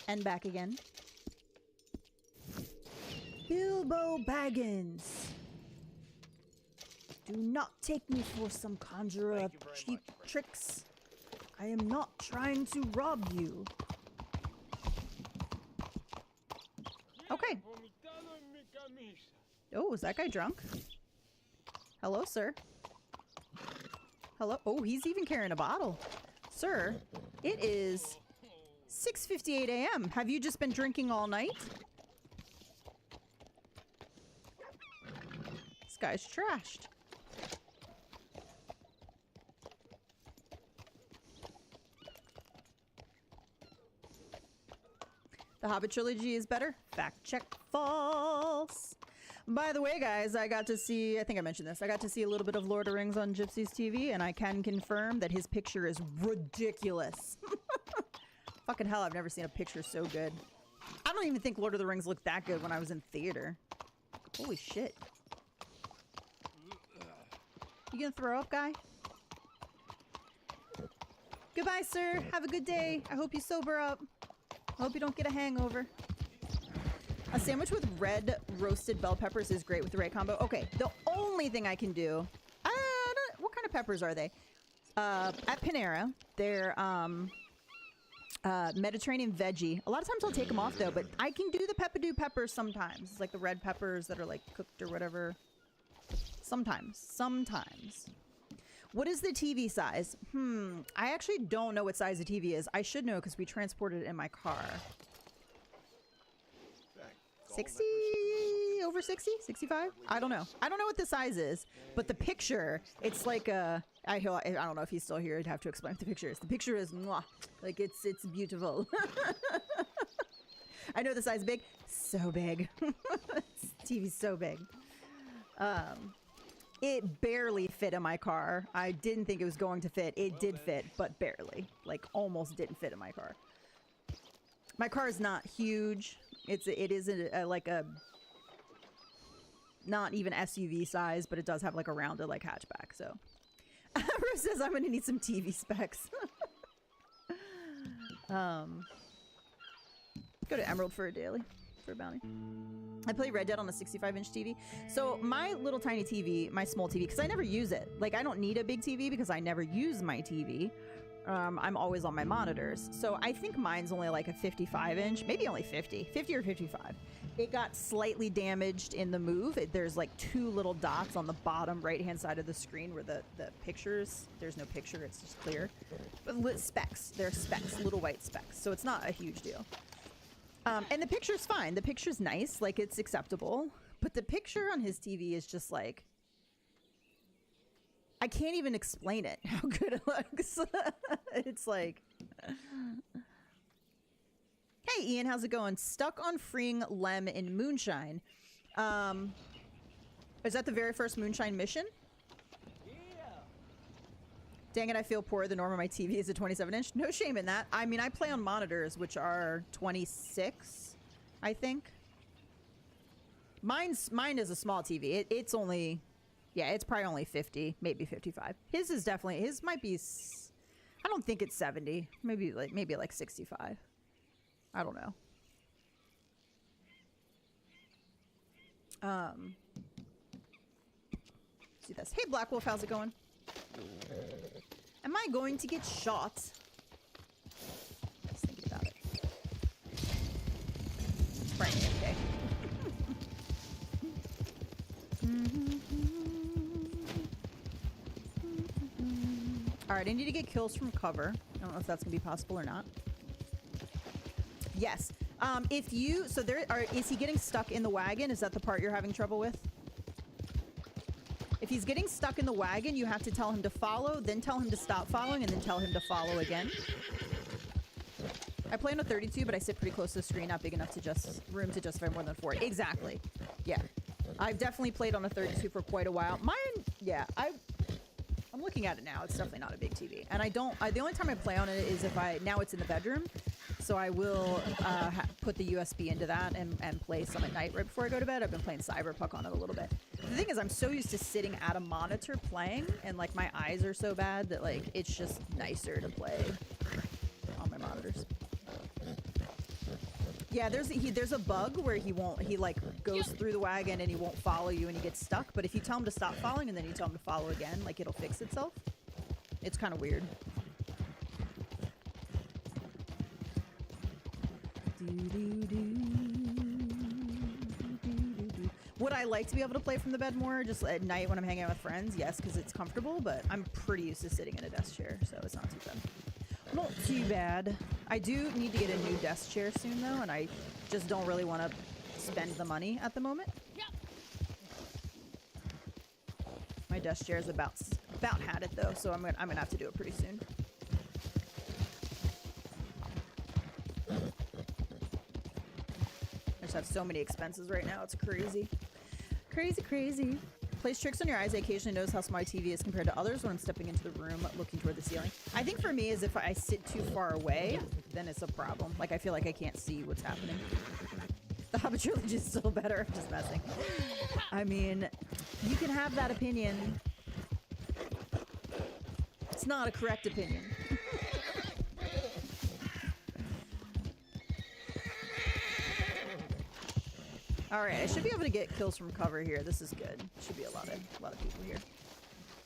And back again. Bilbo Baggins. Do not take me for some conjurer of cheap tricks. I am not trying to rob you. Okay. Oh, is that guy drunk? Hello, sir. Hello? Oh, he's even carrying a bottle. Sir, it is 6:58 a.m. Have you just been drinking all night? This guy's trashed. The Hobbit trilogy is better. Fact check false. By the way, guys, I got to see, I think I mentioned this, I got to see a little bit of Lord of the Rings on Gypsy's TV, and I can confirm that his picture is ridiculous. Fucking hell, I've never seen a picture so good. I don't even think Lord of the Rings looked that good when I was in theater. Holy shit. You gonna throw up, guy? Goodbye, sir. Have a good day. I hope you sober up. I hope you don't get a hangover. A sandwich with red roasted bell peppers is great with the right combo. Okay, the only thing I can do... what kind of peppers are they? At Panera, they're Mediterranean veggie. A lot of times I'll take them off, though, but I can do the peppadoo peppers sometimes. It's like the red peppers that are, like, cooked or whatever. Sometimes. Sometimes. What is the TV size? I actually don't know what size the TV is. I should know because we transported it in my car. 60? Over 60? 65? I don't know. I don't know what the size is. But the picture, it's like a... I don't know if he's still here. I'd have to explain what the picture is. The picture is... Mwah, like, it's beautiful. I know the size is big. So big. TV's so big. It barely fit in my car. I didn't think it was going to fit. It did fit, but barely. Like, almost didn't fit in my car. My car is not huge. It is like a... Not even SUV size, but it does have like a rounded like hatchback, so... Rose says I'm gonna need some TV specs. Go to Emerald for a daily. For a bounty. I play Red Dead on a 65-inch TV. So my little tiny TV, my small TV, because I never use it. Like, I don't need a big TV because I never use my TV. I'm always on my monitors. So I think mine's only like a 55-inch, maybe only 50 or 55. It got slightly damaged in the move. There's like two little dots on the bottom right-hand side of the screen where the pictures, there's no picture, it's just clear. But specs, they're specs, little white specs. So it's not a huge deal. And the picture's fine. The picture's nice, like it's acceptable. But the picture on his TV is just like, I can't even explain it, how good it looks. It's like... Hey, Ian, how's it going? Stuck on freeing Lem in Moonshine. Is that the very first Moonshine mission? Yeah. Dang it, I feel poorer than normal. My TV is a 27-inch. No shame in that. I mean, I play on monitors, which are 26, I think. Mine is a small TV. It's only... Yeah, it's probably only 50, maybe 55. His is definitely... His might be... I don't think it's 70. Maybe like 65. I don't know. See this. Hey, Black Wolf, how's it going? Am I going to get shot? Just thinking about it. Right, okay. Alright, I need to get kills from cover. I don't know if that's gonna be possible or not. Yes. If you... So there are... Is he getting stuck in the wagon? Is that the part you're having trouble with? If he's getting stuck in the wagon, you have to tell him to follow, then tell him to stop following, and then tell him to follow again. I play on a 32, but I sit pretty close to the screen, not big enough to room to justify more than 4. Exactly. Yeah. I've definitely played on a 32 for quite a while. Mine... Yeah, I'm looking at it now. It's definitely not a big TV. And the only time I play on it is if now it's in the bedroom. So I will put the USB into that and play some at night right before I go to bed. I've been playing Cyberpunk on it a little bit. The thing is, I'm so used to sitting at a monitor playing, and like my eyes are so bad that like it's just nicer to play on my monitors. Yeah, there's a bug where he like goes through the wagon and he won't follow you and he gets stuck. But if you tell him to stop following and then you tell him to follow again, like it'll fix itself. It's kind of weird. Would I like to be able to play from the bed more just at night when I'm hanging out with friends? Yes, because it's comfortable, but I'm pretty used to sitting in a desk chair, so it's not too bad. Not too bad. I do need to get a new desk chair soon, though, and I just don't really want to spend the money at the moment. My desk chair is about had it, though, so I'm gonna have to do it pretty soon. I just have so many expenses right now. It's crazy. Crazy. Plays tricks on your eyes. I occasionally notice how small my TV is compared to others when I'm stepping into the room looking toward the ceiling. I think for me is if I sit too far away, then it's a problem. Like I feel like I can't see what's happening. The Hobbit trilogy is still better. I'm just messing. I mean, you can have that opinion. It's not a correct opinion. All right, I should be able to get kills from cover here. This is good. Should be a lot of people here.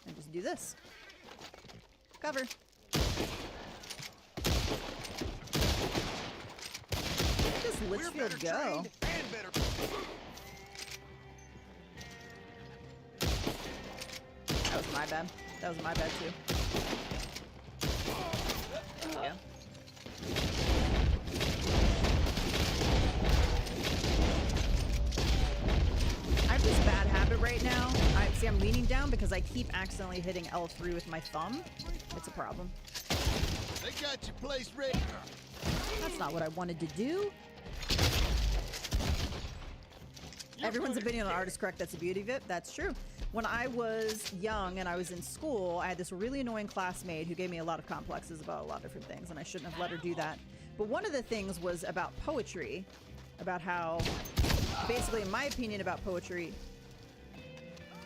And just do this. Cover. Where does Litchfield go? That was my bad. That was my bad too. Yeah. I have this bad habit right now. I'm leaning down because I keep accidentally hitting L3 with my thumb. It's a problem. They got your place ready. That's not what I wanted to do. Everyone's opinion on art is correct. That's the beauty of it. That's true. When I was young and I was in school, I had this really annoying classmate who gave me a lot of complexes about a lot of different things, and I shouldn't have let her do that. But one of the things was about poetry, about how, basically, in my opinion about poetry,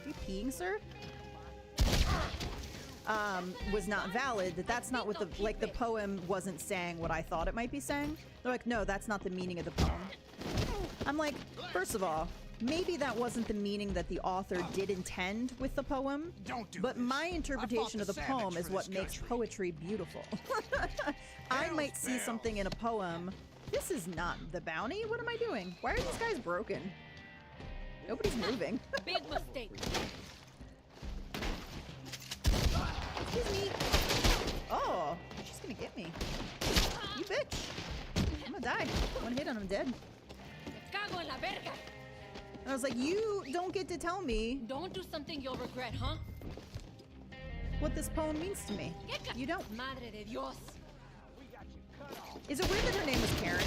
are you peeing, sir? Was not valid. That's not what the poem wasn't saying what I thought it might be saying. They're like, no, that's not the meaning of the poem. I'm like, first of all, maybe that wasn't the meaning that the author did intend with the poem, but my interpretation of the poem is what makes poetry beautiful. I might see something in a poem. This is not the bounty. What am I doing? Why are these guys broken? Nobody's moving. Big mistake. Excuse me. Oh, she's gonna get me. You bitch. I'm gonna die. One hit and I'm dead. Cago en la verga. And I was like, you don't get to tell me Don't do something you'll regret, huh? what this poem means to me. You don't. Madre de Dios. Is it weird that her name was Karen?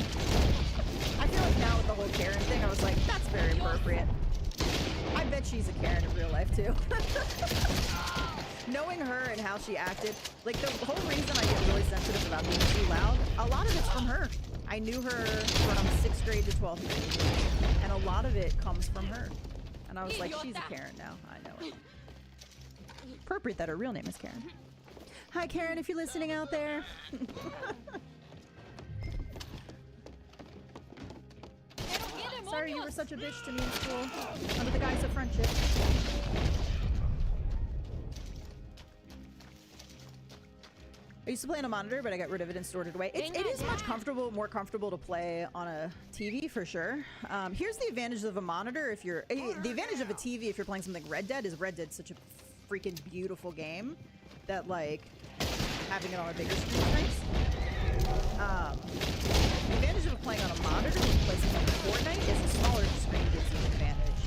I feel like now with the whole Karen thing, I was like, that's very appropriate. I bet she's a Karen in real life too. Knowing her and how she acted, like the whole reason I get really sensitive about being too loud, a lot of it's from her. I knew her from 6th grade to 12th grade, and a lot of it comes from her. And I was like, she's a Karen now. I know it. Appropriate that her real name is Karen. Hi, Karen, if you're listening out there. Sorry you were such a bitch to me in school, under the guise of friendship. I used to play on a monitor, but I got rid of it and stored it away. It is much more comfortable to play on a TV for sure. Here's the advantage of a monitor if you're, the advantage of a TV if you're playing something Red Dead is Red Dead's such a freaking beautiful game that like having it on a bigger screen is nice. The advantage of playing on a monitor when you play something like Fortnite is a smaller screen gives you an advantage.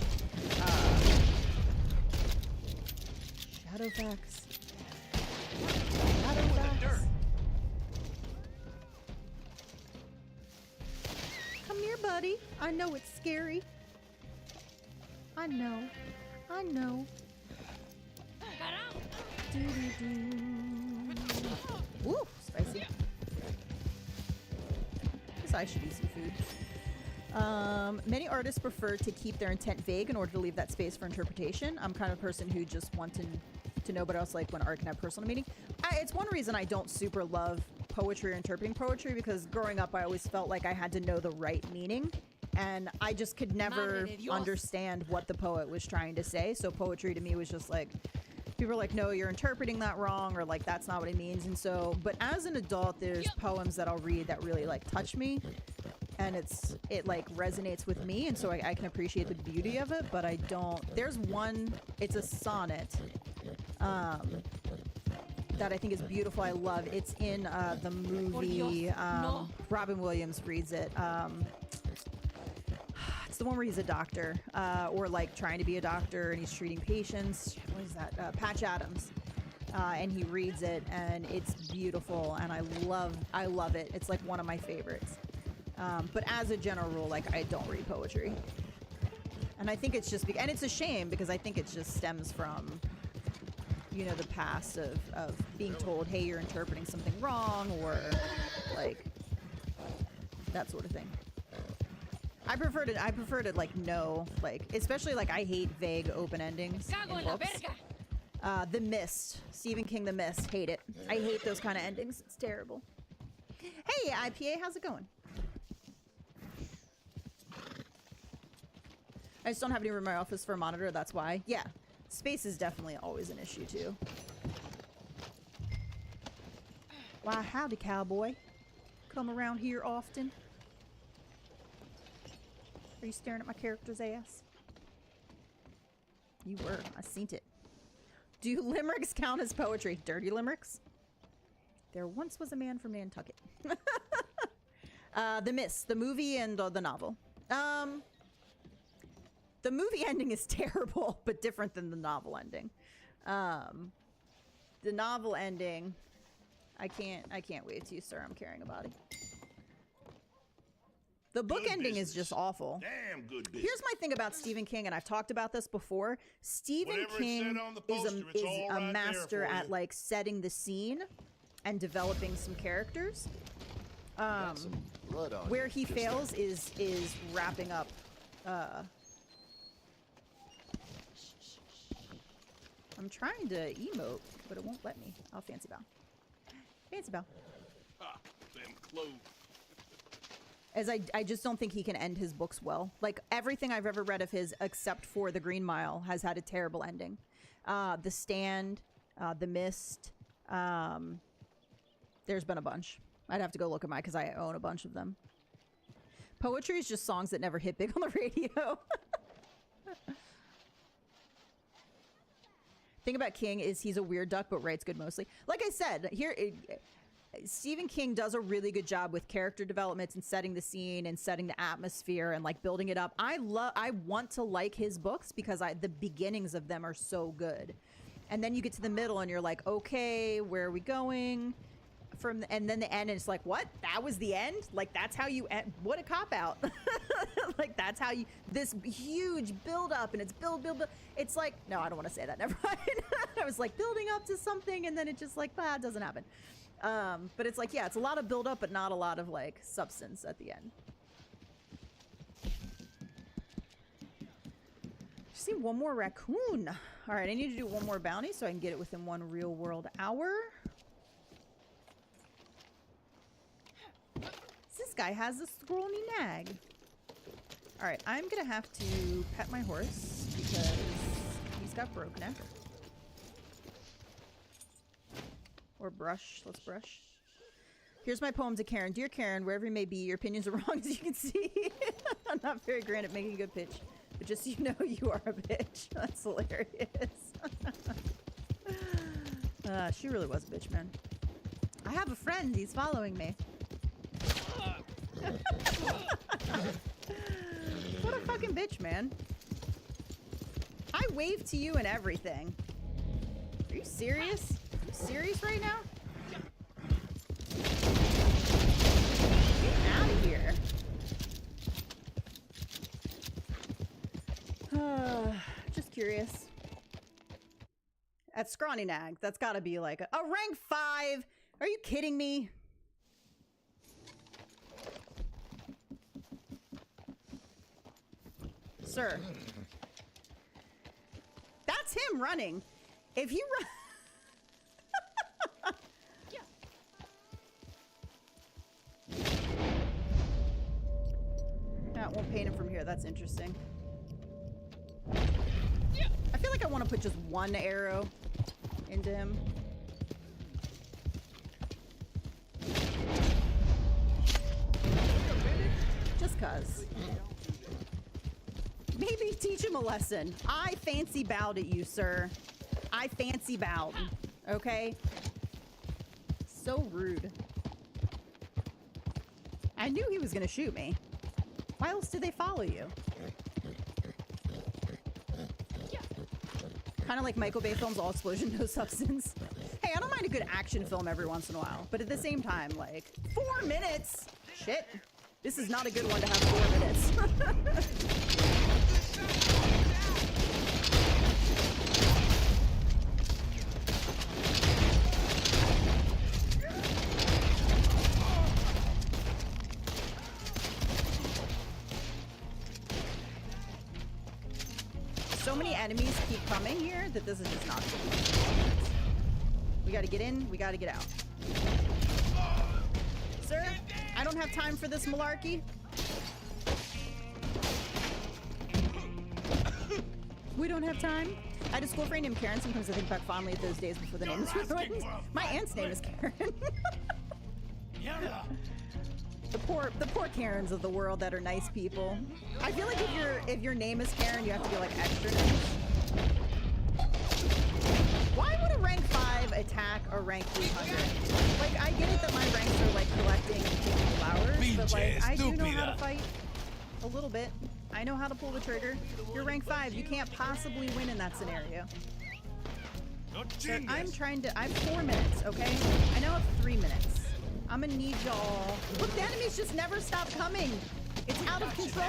Shadowfax. Come here, buddy. I know it's scary. I know. I know. Woo, spicy. I should eat some food. Many artists prefer to keep their intent vague in order to leave that space for interpretation. I'm kind of a person who just wants to know, but I also like when art can have personal meaning. It's one reason I don't super love poetry or interpreting poetry, because growing up I always felt like I had to know the right meaning, and I just could never understand what the poet was trying to say. So poetry to me was just like, people are like, no, you're interpreting that wrong, or like, that's not what it means. And so, but as an adult, there's poems that I'll read that really like touch me, and it like resonates with me, and so I can appreciate the beauty of it. But I don't, there's one, it's a sonnet that I think is beautiful. I love. It's in the movie. Robin Williams reads it. It's the one where he's a doctor, or like trying to be a doctor, and he's treating patients. What is that? Patch Adams. And he reads it, and it's beautiful, and I love it. It's like one of my favorites. But as a general rule, like, I don't read poetry. And I think it's just, and it's a shame, because I think it just stems from, you know, the past of being told, hey, you're interpreting something wrong, or like that sort of thing. I prefer to like know, like, especially like I hate vague open endings in books. The Mist, Stephen King, The Mist, hate it. I hate those kind of endings. It's terrible. Hey, IPA, how's it going? I just don't have any room in my office for a monitor, that's why. Yeah, space is definitely always an issue too. Why, howdy, cowboy. Come around here often? Are you staring at my character's ass? You were. I seen it. Do limericks count as poetry? Dirty limericks? There once was a man from Nantucket. The Mist, the movie and the novel. The movie ending is terrible, but different than the novel ending. The novel ending, I can't wait till you start. I'm carrying a body. The book Good ending business. is just awful. Damn good business. Here's my thing about Stephen King, and I've talked about this before. Stephen Whatever it King said on the is poster, it's all a right there master for at you. like setting the scene and developing some characters. Got some blood on Where you, he just fails is wrapping up. I'm trying to emote, but it won't let me. Oh, Fancy Bell. Fancy Bell. Ah, them clothes. As I just don't think he can end his books well. Like, everything I've ever read of his, except for The Green Mile, has had a terrible ending. The Stand, The Mist, there's been a bunch. I'd have to go look at mine, because I own a bunch of them. Poetry is just songs that never hit big on the radio. Thing about King is he's a weird duck, but writes good mostly. Like I said, Stephen King does a really good job with character developments and setting the scene and setting the atmosphere and like building it up. I want to like his books because the beginnings of them are so good. And then you get to the middle and you're like, okay, where are we going? And then the end, and it's like, what? That was the end? Like, that's how you end? What a cop-out. Like, that's how you, this huge build-up, and it's build. It's like, no, I don't want to say that, never mind. I was like building up to something, and then it just like, it doesn't happen. But it's like, yeah, it's a lot of build-up, but not a lot of like substance at the end. Just see one more raccoon. All right, I need to do one more bounty so I can get it within one real-world hour. This guy has a scrawny nag. All right, I'm gonna have to pet my horse because he's got broke neck. Or brush. Let's brush. Here's my poem to Karen. Dear Karen, wherever you may be, your opinions are wrong, as you can see. I'm not very great at making a good pitch, but just so you know, you are a bitch. That's hilarious. She really was a bitch, man. I have a friend. He's following me. What a fucking bitch, man. I wave to you and everything. Are you serious? Are you serious right now? Get out of here. Just curious. At Scrawny Nag, that's gotta be like a rank 5. Are you kidding me? Sir. That's him running. If he run... That won't paint him from here. That's interesting. I feel like I want to put just one arrow into him. Just cuz. Maybe teach him a lesson. I fancy bowed at you, sir. I fancy bowed. Okay? So rude. I knew he was gonna shoot me. Why else did they follow you? Kind of like Michael Bay films, all explosion, no substance. Hey, I don't mind a good action film every once in a while, but at the same time, like, 4 minutes? Shit. This is not a good one to have 4 minutes. So many enemies keep coming here that this is just not good. We gotta get in, we gotta get out. Sir, I don't have time for this malarkey. We don't have time. I had a school friend named Karen. Sometimes I think back fondly at those days before the name was ruined. My aunt's name is Karen. The poor Karens of the world that are nice people. I feel like if your name is Karen, you have to be like extra nice. Why would a rank 5 attack a rank 300? Like, I get it that my ranks are like collecting and taking flowers, but like I do know how to fight a little bit. I know how to pull the trigger. You're rank 5. You can't possibly win in that scenario. So I'm trying to. I have 4 minutes. Okay. I now have 3 minutes. I'm gonna need y'all. Look, the enemies just never stop coming. It's out of control.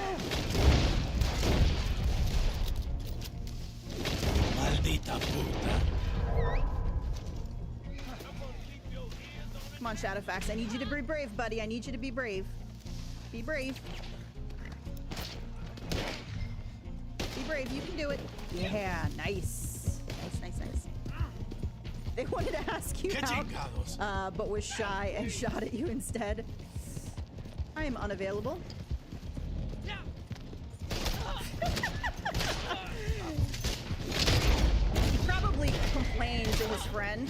Maldita puta. Come on, Shadowfax. I need you to be brave, buddy. I need you to be brave. Be brave. Be brave. You can do it. Yeah, nice. Nice. They wanted to ask you out, but was shy and shot at you instead. I am unavailable. He probably complained to his friend.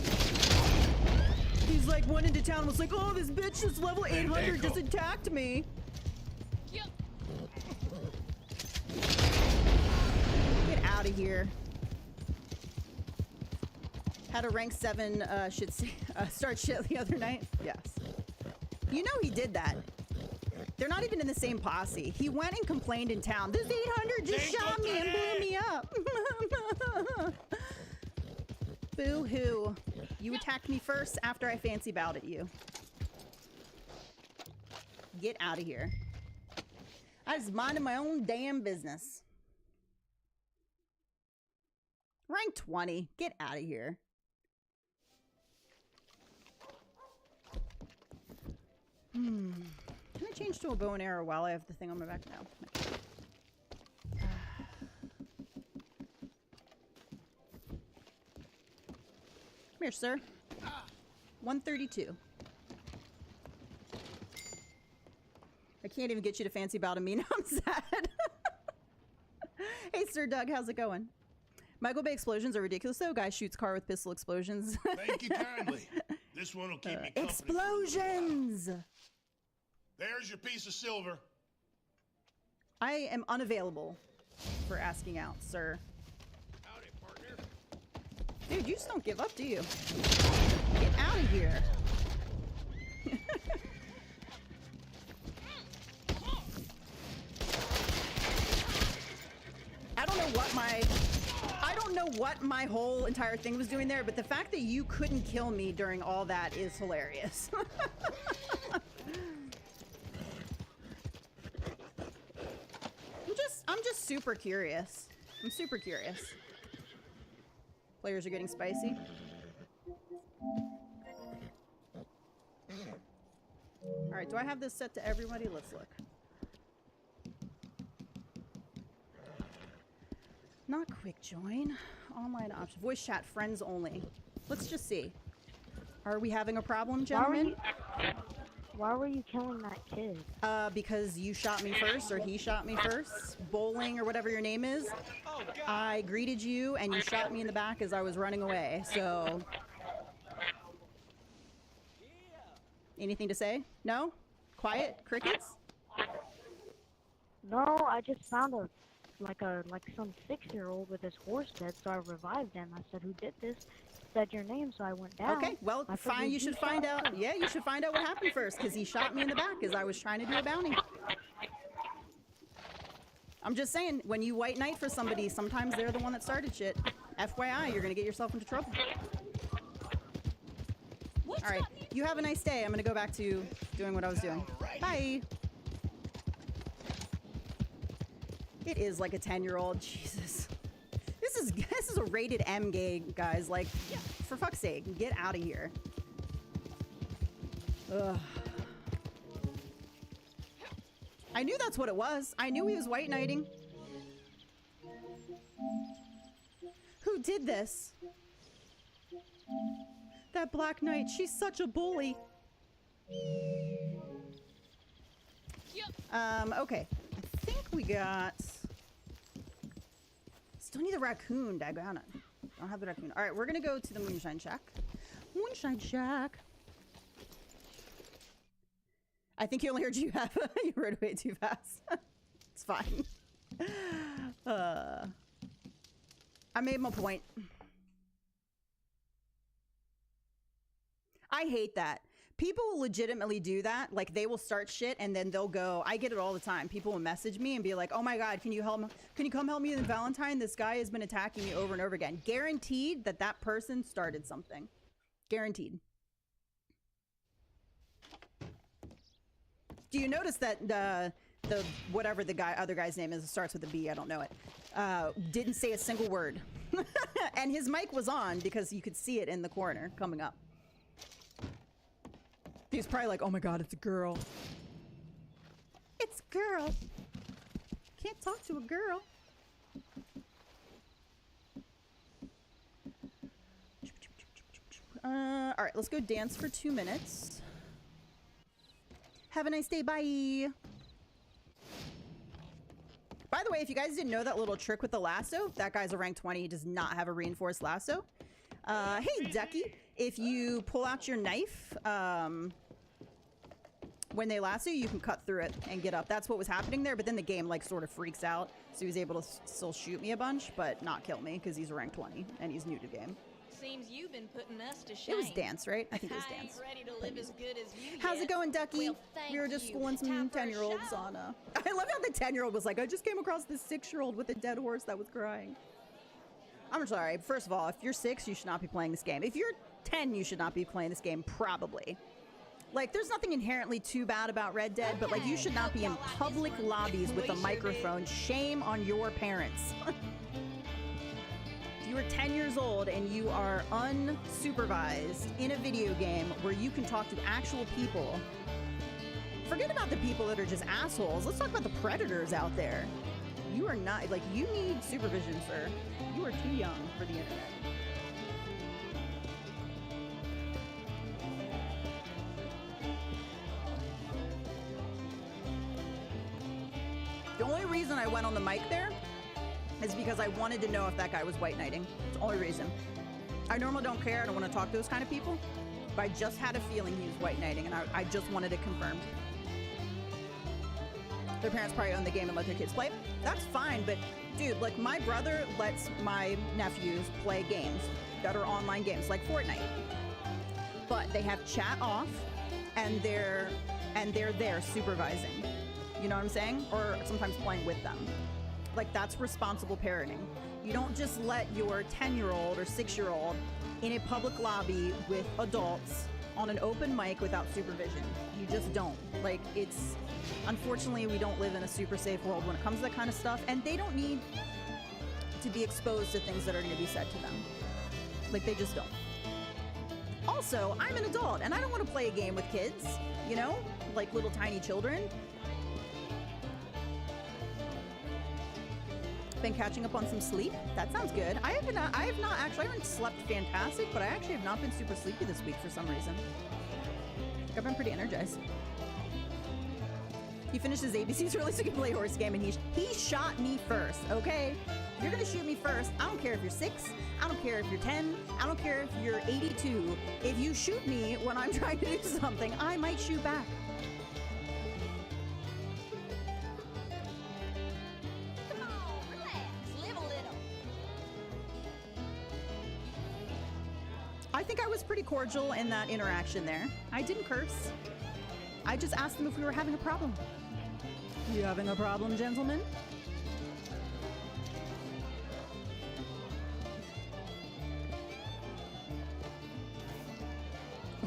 He's like, went into town and was like, oh, this bitch is level 800 just attacked me. Get out of here. Had a rank 7 start shit the other night. Yes. You know he did that. They're not even in the same posse. He went and complained in town. This 800 just shot me and blew me up. Boo-hoo. You attacked me first after I fancy bowed at you. Get out of here. I was minding my own damn business. Rank 20. Get out of here. Can I change to a bow and arrow while I have the thing on my back now? Come here, sir. 132. I can't even get you to fancy bow to me. Now I'm sad. Hey, Sir Doug, how's it going? Michael Bay explosions are ridiculous, though. Guy shoots car with pistol explosions. Thank you kindly. This one will keep me company. Explosions! There's your piece of silver. I am unavailable for asking out, sir. Howdy, partner. Dude, you just don't give up, do you? Get out of here. I don't know what my whole entire thing was doing there, but the fact that you couldn't kill me during all that is hilarious. I'm just super curious. I'm super curious. Players are getting spicy. All right, do I have this set to everybody? Let's look. Not quick join. Online option. Voice chat, friends only. Let's just see. Are we having a problem, gentlemen? Why were you killing that kid? Because you shot me first, or he shot me first. Bowling, or whatever your name is. I greeted you, and you shot me in the back as I was running away, so... Anything to say? No? Quiet? Crickets? No, I just found some 6-year-old with his horse dead, so I revived him. I said, "Who did this?" Said your name, so I went down. Okay, well, I fine. figured You should shot find out. him. Yeah, you should find out what happened first, because he shot me in the back as I was trying to do a bounty. I'm just saying, when you white knight for somebody, sometimes they're the one that started shit. FYI, you're gonna get yourself into trouble. All right, you have a nice day. I'm gonna go back to doing what I was doing. Bye. It is like a 10-year-old. Jesus. This is a rated M game, guys. Like, for fuck's sake, get out of here. Ugh. I knew that's what it was. I knew he was white knighting. Who did this? That Black Knight. She's such a bully. Okay. I think we got... Still need the raccoon, daggone it. Don't have the raccoon. Alright, we're gonna go to the Moonshine Shack. Moonshine Shack. I think you only heard you have. You rode away too fast. It's fine. I made my point. I hate that. People will legitimately do that. Like, they will start shit and then they'll go, I get it all the time. People will message me and be like, "Oh my God, can you come help me in Valentine? This guy has been attacking me over and over again." Guaranteed that that person started something. Guaranteed. Do you notice that the whatever the other guy's name is, it starts with a B, I don't know it, didn't say a single word. And his mic was on because you could see it in the corner coming up. He was probably like, "Oh my God, it's a girl. It's a girl. Can't talk to a girl." All right, let's go dance for 2 minutes. Have a nice day. Bye. By the way, if you guys didn't know that little trick with the lasso, that guy's a rank 20. He does not have a reinforced lasso. Hey, Ducky, if you pull out your knife, when they lasso you, can cut through it and get up. That's what was happening there, but then the game, like, sort of freaks out. So he was able to still shoot me a bunch, but not kill me, because he's a rank 20, and he's new to the game. Seems you've been putting us to shame. It was dance, right? I think it was I ain't dance. ready to live as good as you How's it yet. going, Ducky? Well, thank We were just you. schooling some Time for a 10-year-olds show. on I love how the 10-year-old was like, "I just came across this 6-year-old with a dead horse that was crying." I'm sorry. First of all, if you're 6, you should not be playing this game. If you're 10, you should not be playing this game, probably. Like, there's nothing inherently too bad about Red Dead, but, like, you should not be in public lobbies with a microphone. Shame on your parents. If you are 10 years old and you are unsupervised in a video game where you can talk to actual people, forget about the people that are just assholes. Let's talk about the predators out there. You are not, like, you need supervision, sir. You are too young for the internet. The only reason I went on the mic there is because I wanted to know if that guy was white knighting. It's the only reason. I normally don't care. I don't want to talk to those kind of people. But I just had a feeling he was white knighting, and I just wanted it confirmed. Their parents probably own the game and let their kids play. That's fine, but dude, like, my brother lets my nephews play games that are online games, like Fortnite. But they have chat off, and they're there supervising. You know what I'm saying? Or sometimes playing with them. Like, that's responsible parenting. You don't just let your 10-year-old or 6-year-old in a public lobby with adults on an open mic without supervision. You just don't. Like, it's... Unfortunately, we don't live in a super safe world when it comes to that kind of stuff, and they don't need to be exposed to things that are going to be said to them. Like, they just don't. Also, I'm an adult, and I don't want to play a game with kids, you know? Like little tiny children. Been catching up on some sleep. That sounds good. I have not actually, I haven't slept fantastic, but I actually have not been super sleepy this week for some reason. I've been pretty energized. He finished his ABCs early so he can play horse game, and he shot me first, okay? If you're gonna shoot me first, I don't care if you're 6, I don't care if you're 10, I don't care if you're 82. If you shoot me when I'm trying to do something, I might shoot back. Come on, relax. Live a little. I think I was pretty cordial in that interaction there. I didn't curse. I just asked them if we were having a problem. You having a problem, gentlemen?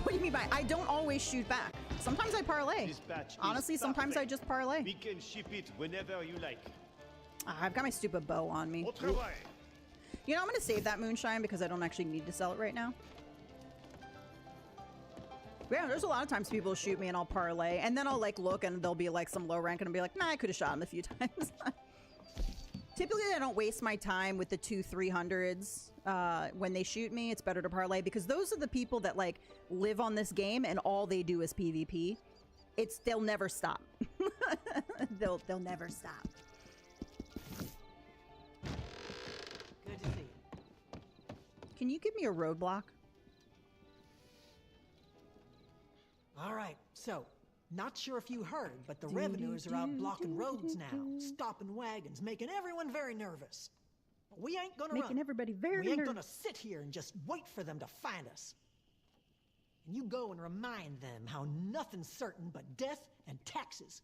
What do you mean by I don't always shoot back? Sometimes I parlay. Dispatch is Honestly, sometimes I perfect. just parlay. We can ship it whenever you like. I've got my stupid bow on me. Au travail. You know, I'm gonna save that moonshine because I don't actually need to sell it right now. Yeah, there's a lot of times people shoot me and I'll parlay, and then I'll like look and there'll be like some low rank and I'll be like, nah, I could have shot him a few times. Typically, I don't waste my time with the 2-300s when they shoot me. It's better to parlay because those are the people that like live on this game and all they do is PvP. They'll never stop. they'll never stop. Good to see you. Can you give me a roadblock? All right, so, not sure if you heard, but the revenues are out blocking roads now, stopping wagons, making everyone very nervous. But we ain't gonna Making run. everybody very We ain't nervous. gonna sit here and just wait for them to find us. And you go and remind them how nothing's certain but death and taxes.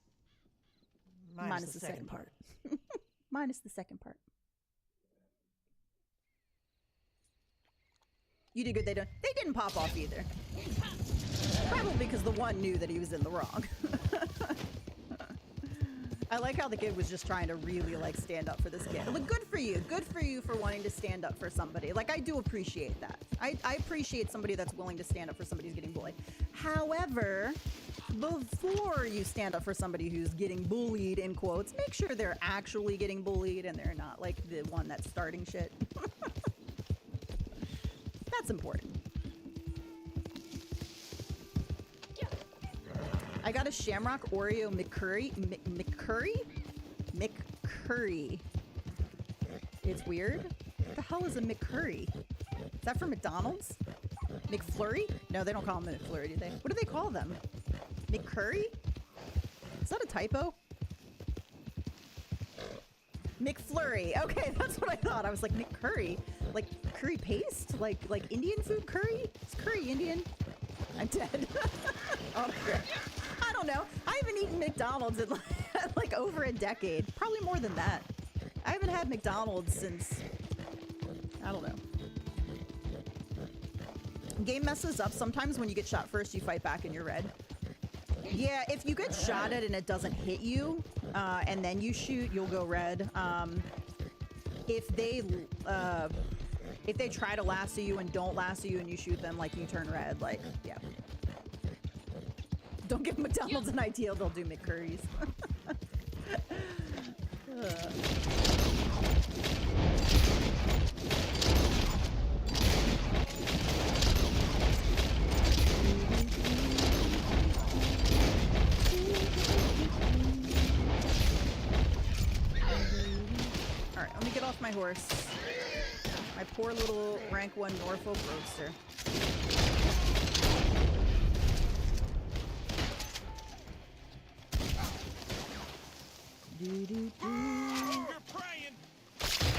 Minus the second part. Minus the second part. You did good. They didn't pop off either. Probably because the one knew that he was in the wrong. I like how the kid was just trying to really like stand up for this kid. Look, good for you. Good for you for wanting to stand up for somebody. Like, I do appreciate that. I appreciate somebody that's willing to stand up for somebody who's getting bullied. However, before you stand up for somebody who's getting bullied, in quotes, make sure they're actually getting bullied and they're not like the one that's starting shit. That's important. I got a Shamrock Oreo McCurry. McCurry. It's weird. What the hell is a McCurry? Is that from McDonald's? McFlurry? No, they don't call them McFlurry, do they? What do they call them? McCurry? Is that a typo? McFlurry. Okay, that's what I thought. I was like, McCurry. Like curry paste? Like Indian food curry? Is curry Indian? I'm dead. Oh, crap. I don't know. I haven't eaten McDonald's in like over a decade. Probably more than that. I haven't had McDonald's since... I don't know. Game messes up. Sometimes when you get shot first, you fight back and you're red. Yeah, if you get shot at and it doesn't hit you, and then you shoot, you'll go red. If they try to lasso you and don't lasso you and you shoot them, like, you turn red, like, yeah. Don't give McDonald's an idea, they'll do McCurries. Alright, let me get off my horse. My poor little rank 1 Norfolk Roadster.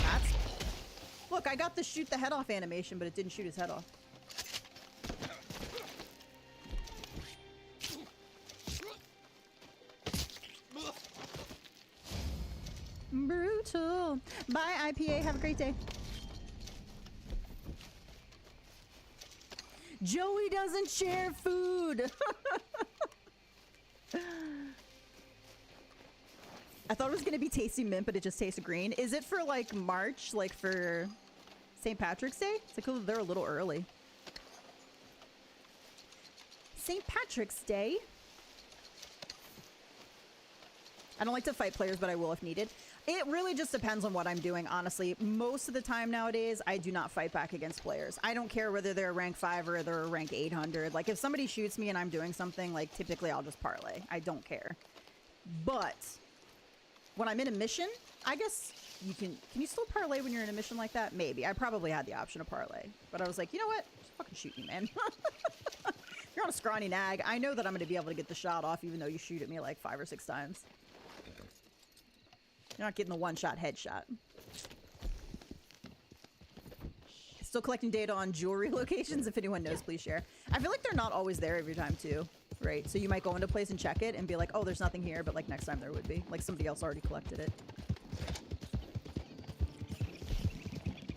That's... Look, I got the shoot the head off animation, but it didn't shoot his head off. Brutal. Bye, IPA. Have a great day. Joey doesn't share food. I thought it was gonna be tasty mint, but it just tastes green. Is it for like March, like for St. Patrick's Day? It's like, oh, they're a little early. St. Patrick's Day. I don't like to fight players, but I will if needed. It really just depends on what I'm doing, honestly. Most of the time nowadays, I do not fight back against players. I don't care whether they're rank 5 or they're rank 800. Like, if somebody shoots me and I'm doing something, like, typically I'll just parlay. I don't care. But when I'm in a mission, I guess you can you still parlay when you're in a mission like that? Maybe. I probably had the option of parlay. But I was like, you know what? Just fucking shoot me, man. You're on a scrawny nag. I know that I'm going to be able to get the shot off even though you shoot at me like 5 or 6 times. You're not getting the one-shot headshot. Still collecting data on jewelry locations. If anyone knows, please share. I feel like they're not always there every time, too. Right? So you might go into a place and check it and be like, oh, there's nothing here. But, like, next time there would be. Like, somebody else already collected it.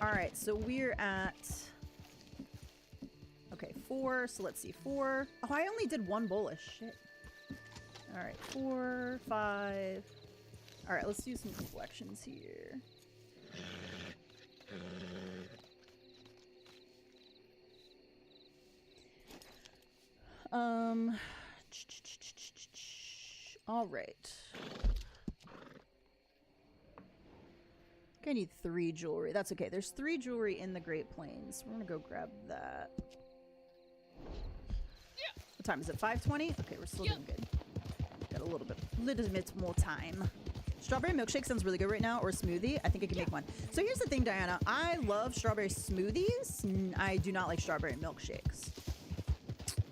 All right. So we're at... Okay, 4. So let's see. 4. Oh, I only did 1 bullish. Shit. All right. 4, 5... All right, let's do some reflections here. All right. I need 3 jewelry. That's okay. There's 3 jewelry in the Great Plains. We're gonna go grab that. What time is it? 5:20? Okay, we're still doing good. Got a little bit more time. Strawberry milkshake sounds really good right now, or smoothie. I think I can make one. So here's the thing, Diana. I love strawberry smoothies. I do not like strawberry milkshakes.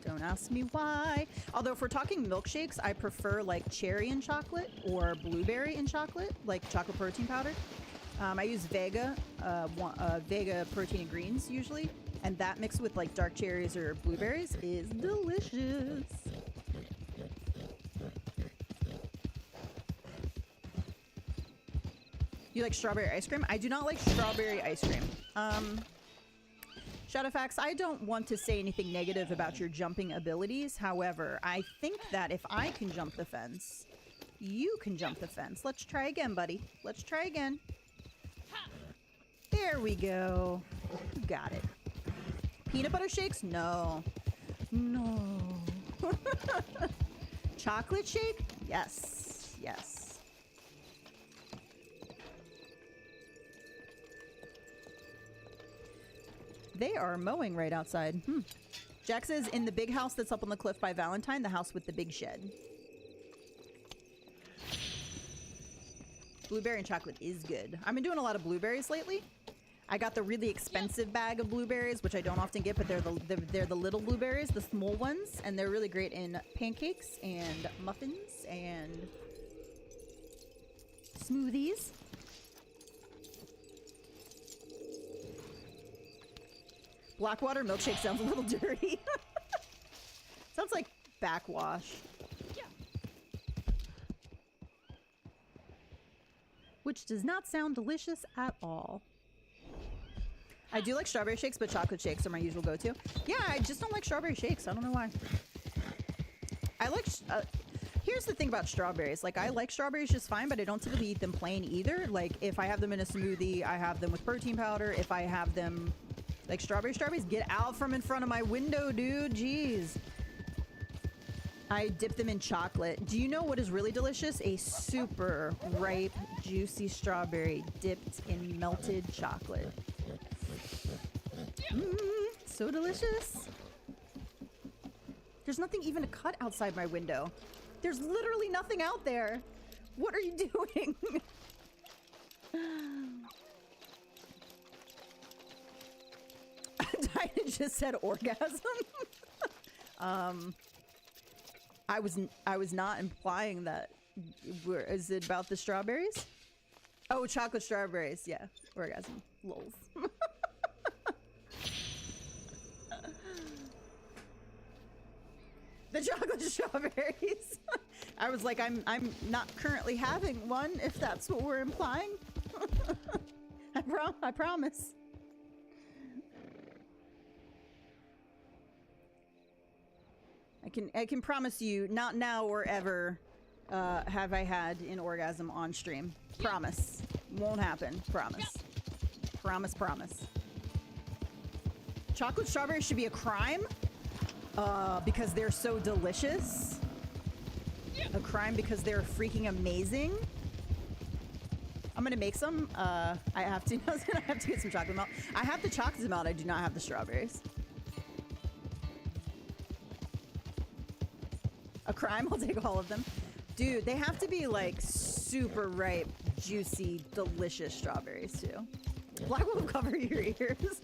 Don't ask me why. Although if we're talking milkshakes, I prefer like cherry and chocolate or blueberry and chocolate, like chocolate protein powder. I use Vega, Vega protein and greens usually, and that mixed with like dark cherries or blueberries is delicious. You like strawberry ice cream? I do not like strawberry ice cream. Shadowfax, I don't want to say anything negative about your jumping abilities. However, I think that if I can jump the fence, you can jump the fence. Let's try again, buddy. Let's try again. There we go. You got it. Peanut butter shakes? No. No. Chocolate shake? Yes. Yes. They are mowing right outside. Jack says, in the big house that's up on the cliff by Valentine, the house with the big shed. Blueberry and chocolate is good. I've been doing a lot of blueberries lately. I got the really expensive bag of blueberries, which I don't often get, but they're the little blueberries, the small ones, and they're really great in pancakes and muffins and smoothies. Blackwater milkshake sounds a little dirty. Sounds like backwash. Yeah. Which does not sound delicious at all. I do like strawberry shakes, but chocolate shakes are my usual go-to. Yeah, I just don't like strawberry shakes. I don't know why. I like... here's the thing about strawberries. Like, I like strawberries just fine, but I don't typically eat them plain either. Like, if I have them in a smoothie, I have them with protein powder. If I have them... Like, strawberries, get out from in front of my window, dude. Jeez. I dip them in chocolate. Do you know what is really delicious? A super ripe, juicy strawberry dipped in melted chocolate. So delicious. There's nothing even to cut outside my window. There's literally nothing out there. What are you doing? Diana just said orgasm. I was not implying that. Is it about the strawberries? Oh, chocolate strawberries. Yeah, orgasm. Lols. The chocolate strawberries. I was like, I'm not currently having one, if that's what we're implying. I promise. I can promise you, not now or ever have I had an orgasm on stream. Promise. Won't happen. Promise. Promise, promise. Chocolate strawberries should be a crime because they're so delicious. A crime because they're freaking amazing. I'm gonna make some. I have to. I have to get some chocolate melt. I have the chocolate melt. I do not have the strawberries. A crime. I'll take all of them. Dude, they have to be like super ripe, juicy, delicious strawberries too. Black will cover your ears.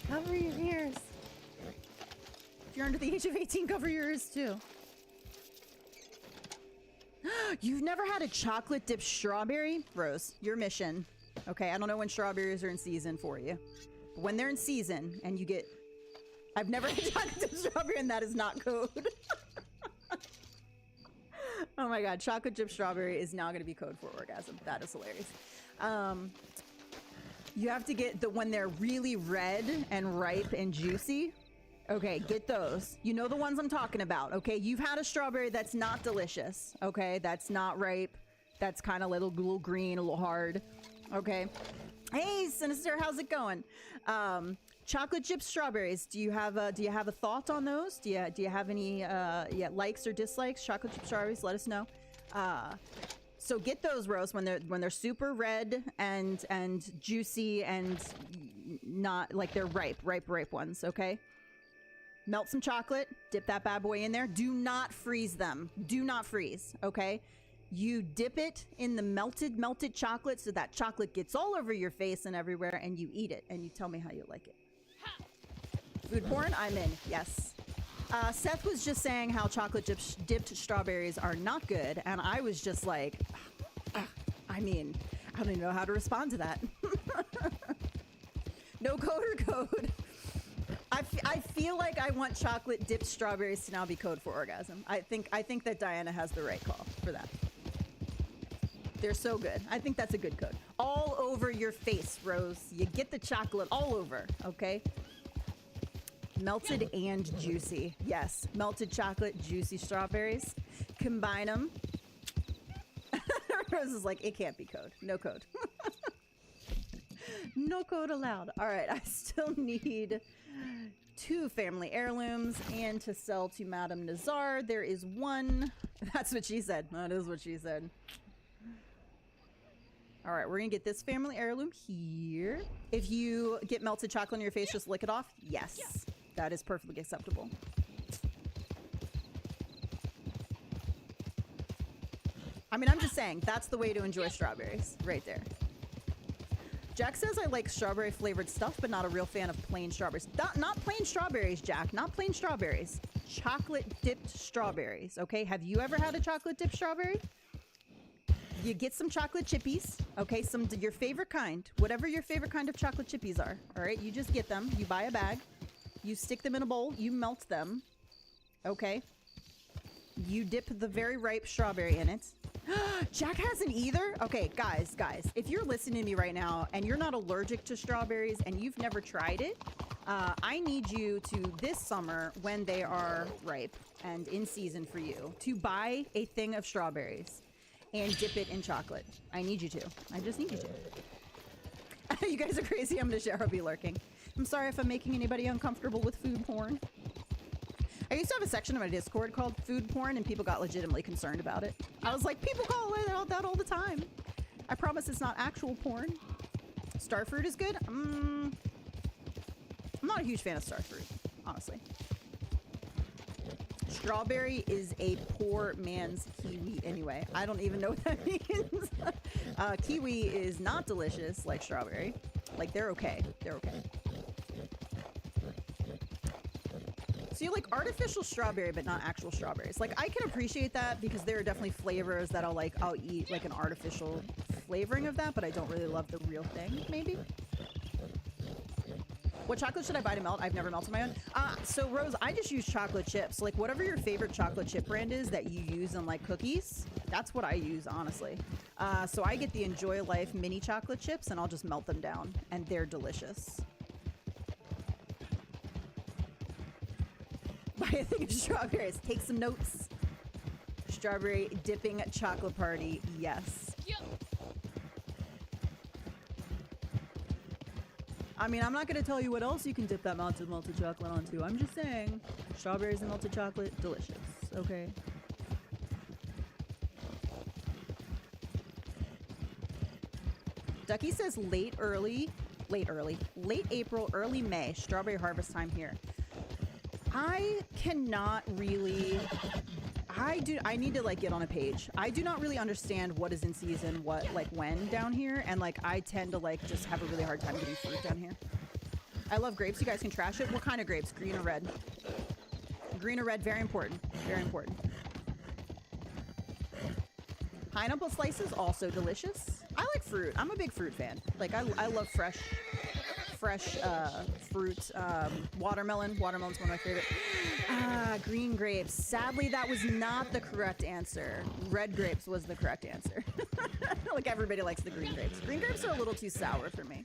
Cover your ears. If you're under the age of 18, cover your ears too. You've never had a chocolate dipped strawberry? Rose, your mission. Okay, I don't know when strawberries are in season for you. But when they're in season and you get... I've never had chocolate dipped strawberry and that is not code. Oh my god, chocolate dipped strawberry is now going to be code for orgasm. That is hilarious. You have to get the when they're really red and ripe and juicy. Okay, get those. You know the ones I'm talking about, okay? You've had a strawberry that's not delicious, okay? That's not ripe. That's kind of little green, a little hard, okay? Hey, Sinister, how's it going? Chocolate chip strawberries. Do you have a thought on those? Do you have any likes or dislikes? Chocolate chip strawberries, let us know. So get those, Rose, when they're super red and juicy and not like they're ripe ones, okay? Melt some chocolate, dip that bad boy in there. Do not freeze them. Do not freeze, okay? You dip it in the melted chocolate so that chocolate gets all over your face and everywhere, and you eat it, and you tell me how you like it. Food porn? I'm in, yes. Seth was just saying how chocolate dipped strawberries are not good, and I was just like, I mean, I don't even know how to respond to that. No code or code. I feel like I want chocolate dipped strawberries to now be code for orgasm. I think that Diana has the right call for that. They're so good. I think that's a good code. All over your face, Rose. You get the chocolate all over, okay? Melted and juicy. Yes, melted chocolate, juicy strawberries. Combine them. Rose is like, it can't be code. No code. No code allowed. All right, I still need 2 family heirlooms and to sell to Madame Nazar. There is 1. That's what she said. That is what she said. All right, we're gonna get this family heirloom here. If you get melted chocolate in your face, just lick it off. Yes, that is perfectly acceptable. I mean, I'm just saying, that's the way to enjoy strawberries, right there. Jack says I like strawberry flavored stuff, but not a real fan of plain strawberries. Not plain strawberries, Jack. Not plain strawberries. Chocolate dipped strawberries, okay? Have you ever had a chocolate dipped strawberry? You get some chocolate chippies, okay? Your favorite kind. Whatever your favorite kind of chocolate chippies are, all right? You just get them. You buy a bag. You stick them in a bowl. You melt them, okay? You dip the very ripe strawberry in it. Jack hasn't either? Okay, guys, if you're listening to me right now and you're not allergic to strawberries and you've never tried it, I need you to, this summer, when they are ripe and in season for you, to buy a thing of strawberries and dip it in chocolate. I need you to. I just need you to. You guys are crazy. I'm gonna share. I'll be lurking. I'm sorry if I'm making anybody uncomfortable with food porn. I used to have a section of my Discord called food porn, and people got legitimately concerned about it. I was like, people call it that all the time. I promise it's not actual porn. Starfruit is good. I'm not a huge fan of starfruit, honestly. Strawberry is a poor man's kiwi anyway. I don't even know what that means. Kiwi is not delicious like strawberry. Like, they're okay. They're okay. So you like artificial strawberry, but not actual strawberries. Like, I can appreciate that because there are definitely flavors that I'll eat like an artificial flavoring of that, but I don't really love the real thing, maybe. What chocolate should I buy to melt? I've never melted my own. So Rose, I just use chocolate chips. Like, whatever your favorite chocolate chip brand is that you use in like cookies, that's what I use, honestly. So I get the Enjoy Life mini chocolate chips and I'll just melt them down and they're delicious. Buy a thing of strawberries. Take some notes. Strawberry dipping chocolate party. Yes. Yep. I mean, I'm not going to tell you what else you can dip that melted chocolate onto. I'm just saying, strawberries and melted chocolate, delicious. Okay. Ducky says late April, early May, strawberry harvest time here. I cannot really, I need to like get on a page. I do not really understand what is in season, what like when down here, and like I tend to like just have a really hard time getting fruit down here. I love grapes. You guys can trash it. What kind of grapes? Green or red? Green or red, very important. Very important. Pineapple slices, also delicious. I like fruit. I'm a big fruit fan. Like I love fresh fruit. Watermelon. Watermelon's one of my favorite. Green grapes. Sadly, that was not the correct answer. Red grapes was the correct answer. Like everybody likes the green grapes. Green grapes are a little too sour for me.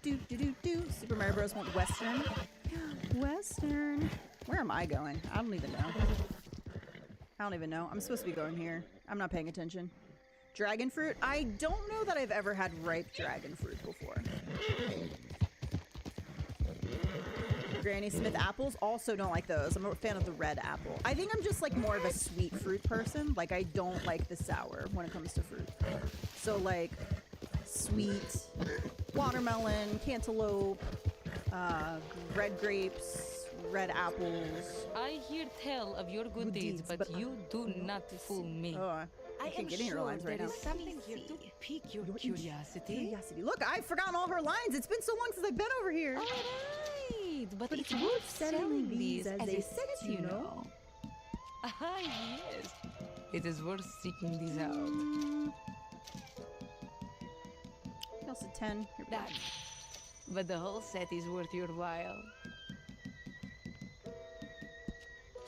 Do. Super Mario Bros. Want Western. Western. Where am I going? I don't even know. I'm supposed to be going here. I'm not paying attention. Dragon fruit. I don't know that I've ever had ripe dragon fruit before. Granny Smith apples. Also don't like those. I'm a fan of the red apple. I think I'm just like more of a sweet fruit person. Like I don't like the sour when it comes to fruit. So like sweet, watermelon, cantaloupe, red grapes, red apples. I hear tell of your good deeds, but you do not fool me. Oh, I can't get in your lines right now. There is something here to pique your curiosity. Look, I've forgotten all her lines. It's been so long since I've been over here. All right, but it's worth selling these as a set, you know. Ah, yes. It is worth seeking these out. Also 10. Here we go. But the whole set is worth your while.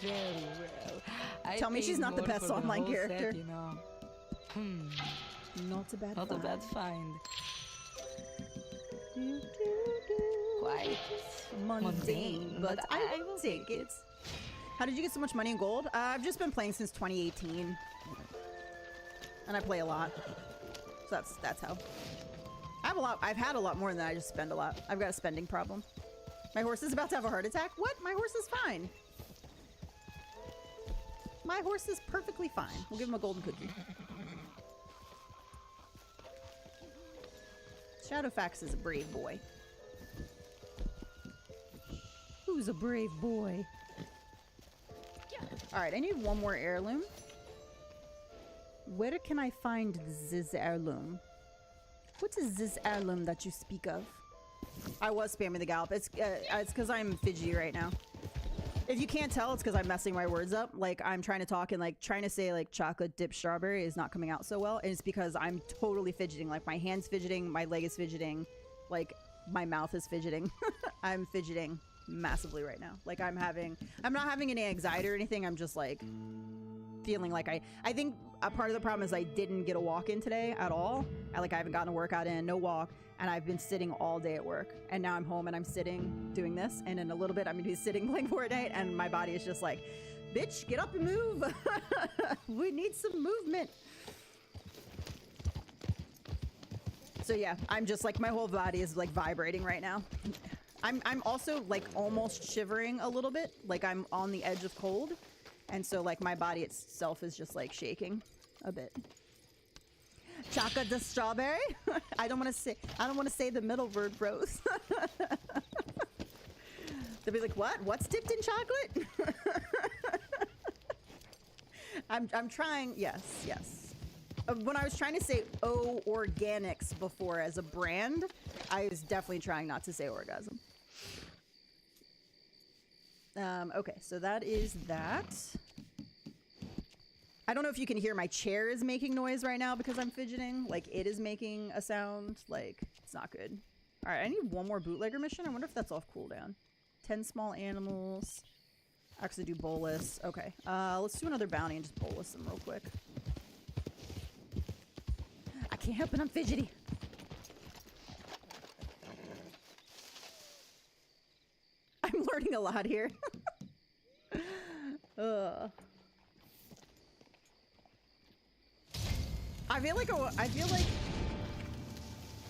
Very well. Tell me she's not the best online character. Set, you know. Not a bad Not find. a bad find. Quite mundane, but I will take it. How did you get so much money in gold? I've just been playing since 2018. And I play a lot. So that's how. I've had a lot more than that. I just spend a lot. I've got a spending problem. My horse is about to have a heart attack. What? My horse is fine. My horse is perfectly fine. We'll give him a golden cookie. Shadowfax is a brave boy. Who's a brave boy? Alright, I need one more heirloom. Where can I find this heirloom? What is this heirloom that you speak of? I was spamming the gallop. It's because I'm fidgety right now. If you can't tell, it's because I'm messing my words up. Like, I'm trying to talk and, like, trying to say, like, chocolate dip strawberry is not coming out so well. And it's because I'm totally fidgeting. Like, my hand's fidgeting, my leg is fidgeting, like, my mouth is fidgeting. I'm fidgeting massively right now. Like, I'm not having any anxiety or anything. I'm just, like, feeling like I think a part of the problem is I didn't get a walk in today at all. I haven't gotten a workout in, no walk. And I've been sitting all day at work. And now I'm home and I'm sitting doing this. And in a little bit, I'm going to be sitting playing Fortnite. And my body is just like, bitch, get up and move. We need some movement. So yeah, I'm just like, my whole body is like vibrating right now. I'm also like almost shivering a little bit. Like I'm on the edge of cold. And so like my body itself is just like shaking a bit. Chocolate the strawberry? I don't want to say the middle word, Rose. They'll be like, what? What's dipped in chocolate? I'm trying. Yes. When I was trying to say O Organics before as a brand, I was definitely trying not to say orgasm. Okay, so that is that. I don't know if you can hear my chair is making noise right now because I'm fidgeting. Like, it is making a sound. Like, it's not good. All right, I need one more bootlegger mission. I wonder if that's off cooldown. 10 small animals. Actually do bolus. Okay, let's do another bounty and just bolus them real quick. I can't help it, I'm fidgety. I'm learning a lot here. I feel like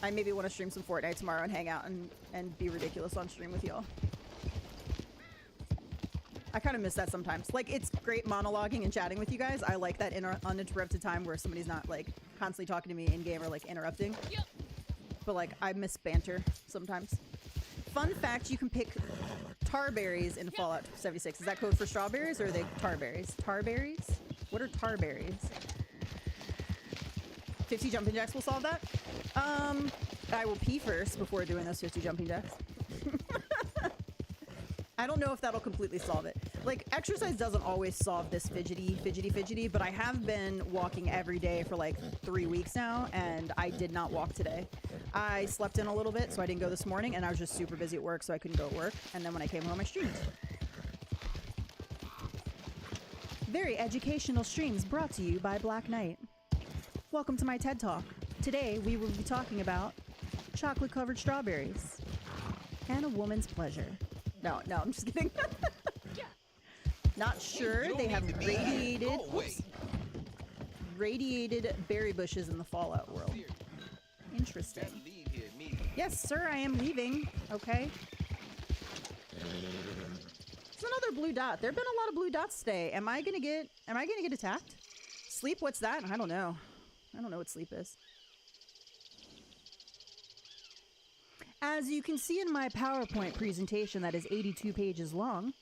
I maybe want to stream some Fortnite tomorrow and hang out and be ridiculous on stream with y'all. I kind of miss that sometimes. Like, it's great monologuing and chatting with you guys. I like that uninterrupted time where somebody's not, like, constantly talking to me in-game or, like, interrupting. But, like, I miss banter sometimes. Fun fact, you can pick tarberries in Fallout 76. Is that code for strawberries or are they tarberries? Tarberries? What are tarberries? 50 jumping jacks will solve that. I will pee first before doing those 50 jumping jacks. I don't know if that'll completely solve it. Like, exercise doesn't always solve this fidgety, but I have been walking every day for like 3 weeks now, and I did not walk today. I slept in a little bit, so I didn't go this morning, and I was just super busy at work, so I couldn't go to work. And then when I came home, I streamed. Very educational streams brought to you by Black Knight. Welcome to my TED Talk. Today, we will be talking about chocolate-covered strawberries and a woman's pleasure. No, I'm just kidding. Not sure. They have radiated berry bushes in the Fallout world. Interesting. Yes, sir, I am leaving. Okay. It's another blue dot. There have been a lot of blue dots today. Am I gonna get attacked? Sleep, what's that? I don't know. I don't know what sleep is. As you can see in my PowerPoint presentation that is 82 pages long,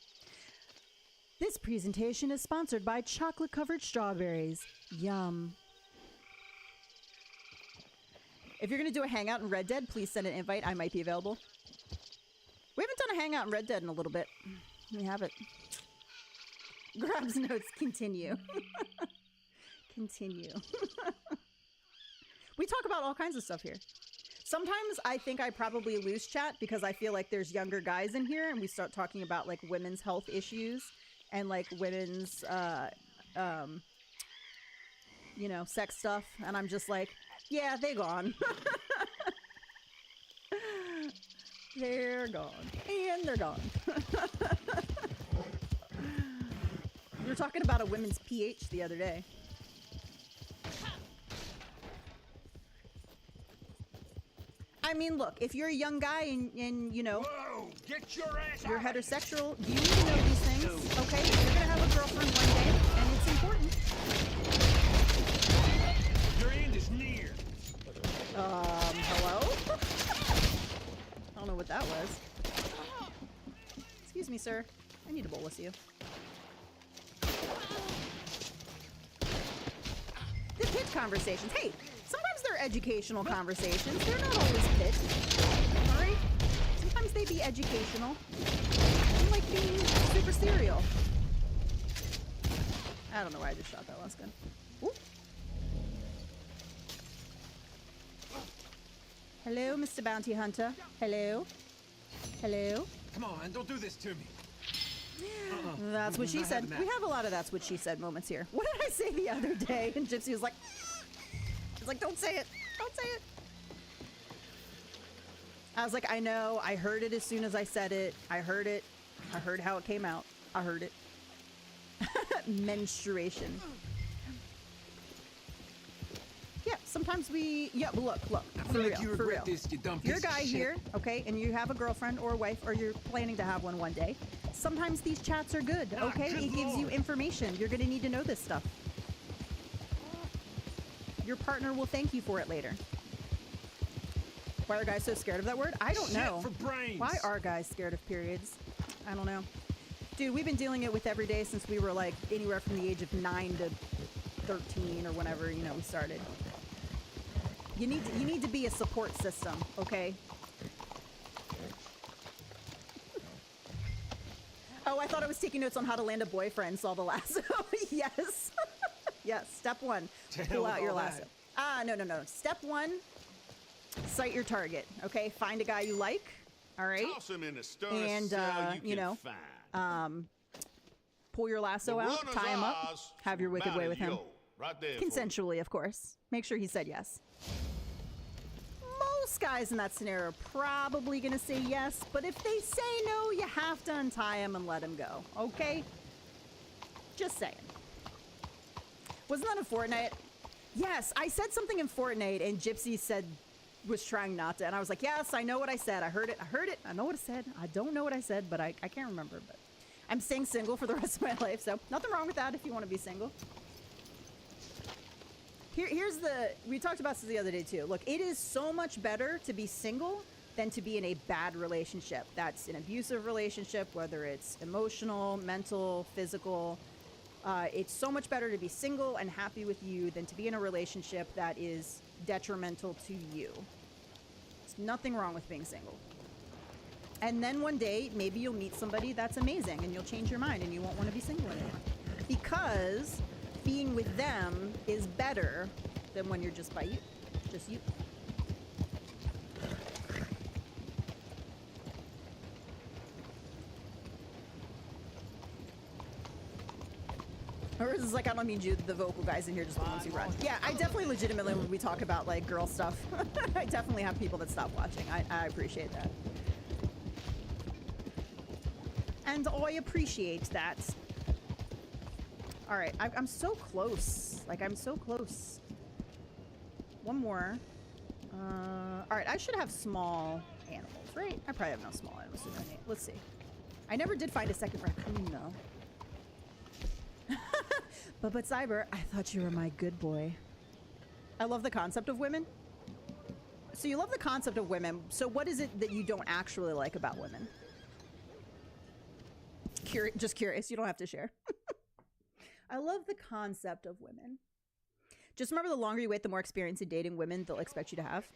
this presentation is sponsored by chocolate-covered strawberries. Yum. If you're going to do a hangout in Red Dead, please send an invite. I might be available. We haven't done a hangout in Red Dead in a little bit. We have it. Grabs notes, continue. Continue. We talk about all kinds of stuff here. Sometimes I think I probably lose chat because I feel like there's younger guys in here and we start talking about like women's health issues and like women's, you know, sex stuff. And I'm just like, yeah, they're gone. They're gone. And they're gone. We were talking about a women's pH the other day. I mean, look, if you're a young guy and you know, Whoa, get your ass you're out. heterosexual, you need to know these things, okay? You're gonna have a girlfriend one day, and it's important. Your end is near. Hello? I don't know what that was. Excuse me, sir. I need to bolus you. The pitch conversations. Hey, sometimes they're educational conversations. They're not always pitch. Alright? Sometimes they be educational. I like being super serial. I don't know why I just shot that last gun. Ooh. Hello, Mr. Bounty Hunter. Hello? Hello? Come on, don't do this to me. That's what she said. We have a lot of that's what she said moments here. What did I say the other day? And Gypsy was like, she's like, don't say it. Don't say it. I was like, I know. I heard it as soon as I said it. I heard it. I heard how it came out. I heard it. Menstruation. Yeah, sometimes we... Yeah, but look. For real, for real. You're a guy here, okay, and you have a girlfriend or a wife, or you're planning to have one day. Sometimes these chats are good, okay? It gives you information. You're gonna need to know this stuff. Your partner will thank you for it later. Why are guys so scared of that word? I don't know. For brains. Why are guys scared of periods? I don't know. Dude, we've been dealing it with every day since we were like anywhere from the age of 9 to 13 or whenever, you know, we started. You need to be a support system, okay? Oh, I thought I was taking notes on how to land a boyfriend, saw the lasso. Yes. Yes, step 1, pull out your lasso. No. Step 1, sight your target, okay? Find a guy you like, all right? Toss him in a stir And, cell you know, find. Pull your lasso out, tie him up, have your wicked way with him. Right there. Consensually, of course. Make sure he said yes. Most guys in that scenario are probably gonna say yes, but if they say no, you have to untie him and let him go, okay? Just saying. Wasn't that in Fortnite? Yes, I said something in Fortnite and Gypsy was trying not to, and I was like, yes, I know what I said. I heard it. I know what I said. I don't know what I said, but I can't remember, but I'm staying single for the rest of my life, so nothing wrong with that if you want to be single. Here's the... We talked about this the other day, too. Look, it is so much better to be single than to be in a bad relationship. That's an abusive relationship, whether it's emotional, mental, physical. It's so much better to be single and happy with you than to be in a relationship that is detrimental to you. There's nothing wrong with being single. And then one day, maybe you'll meet somebody that's amazing and you'll change your mind and you won't want to be single anymore. Because being with them is better than when you're just by you. Just you. Or is this like, I don't mean you, the vocal guys in here, just the ones who run. Yeah, I definitely legitimately, when we talk about like girl stuff, I definitely have people that stop watching. I appreciate that. And I appreciate that. All right, I'm so close. Like, I'm so close. One more. All right, I should have small animals, right? I probably have no small animals to donate. Let's see. I never did find a second raccoon, though. But Cyber, I thought you were my good boy. I love the concept of women. So you love the concept of women. So what is it that you don't actually like about women? Just curious. You don't have to share. I love the concept of women. Just remember, the longer you wait, the more experience in dating women they'll expect you to have.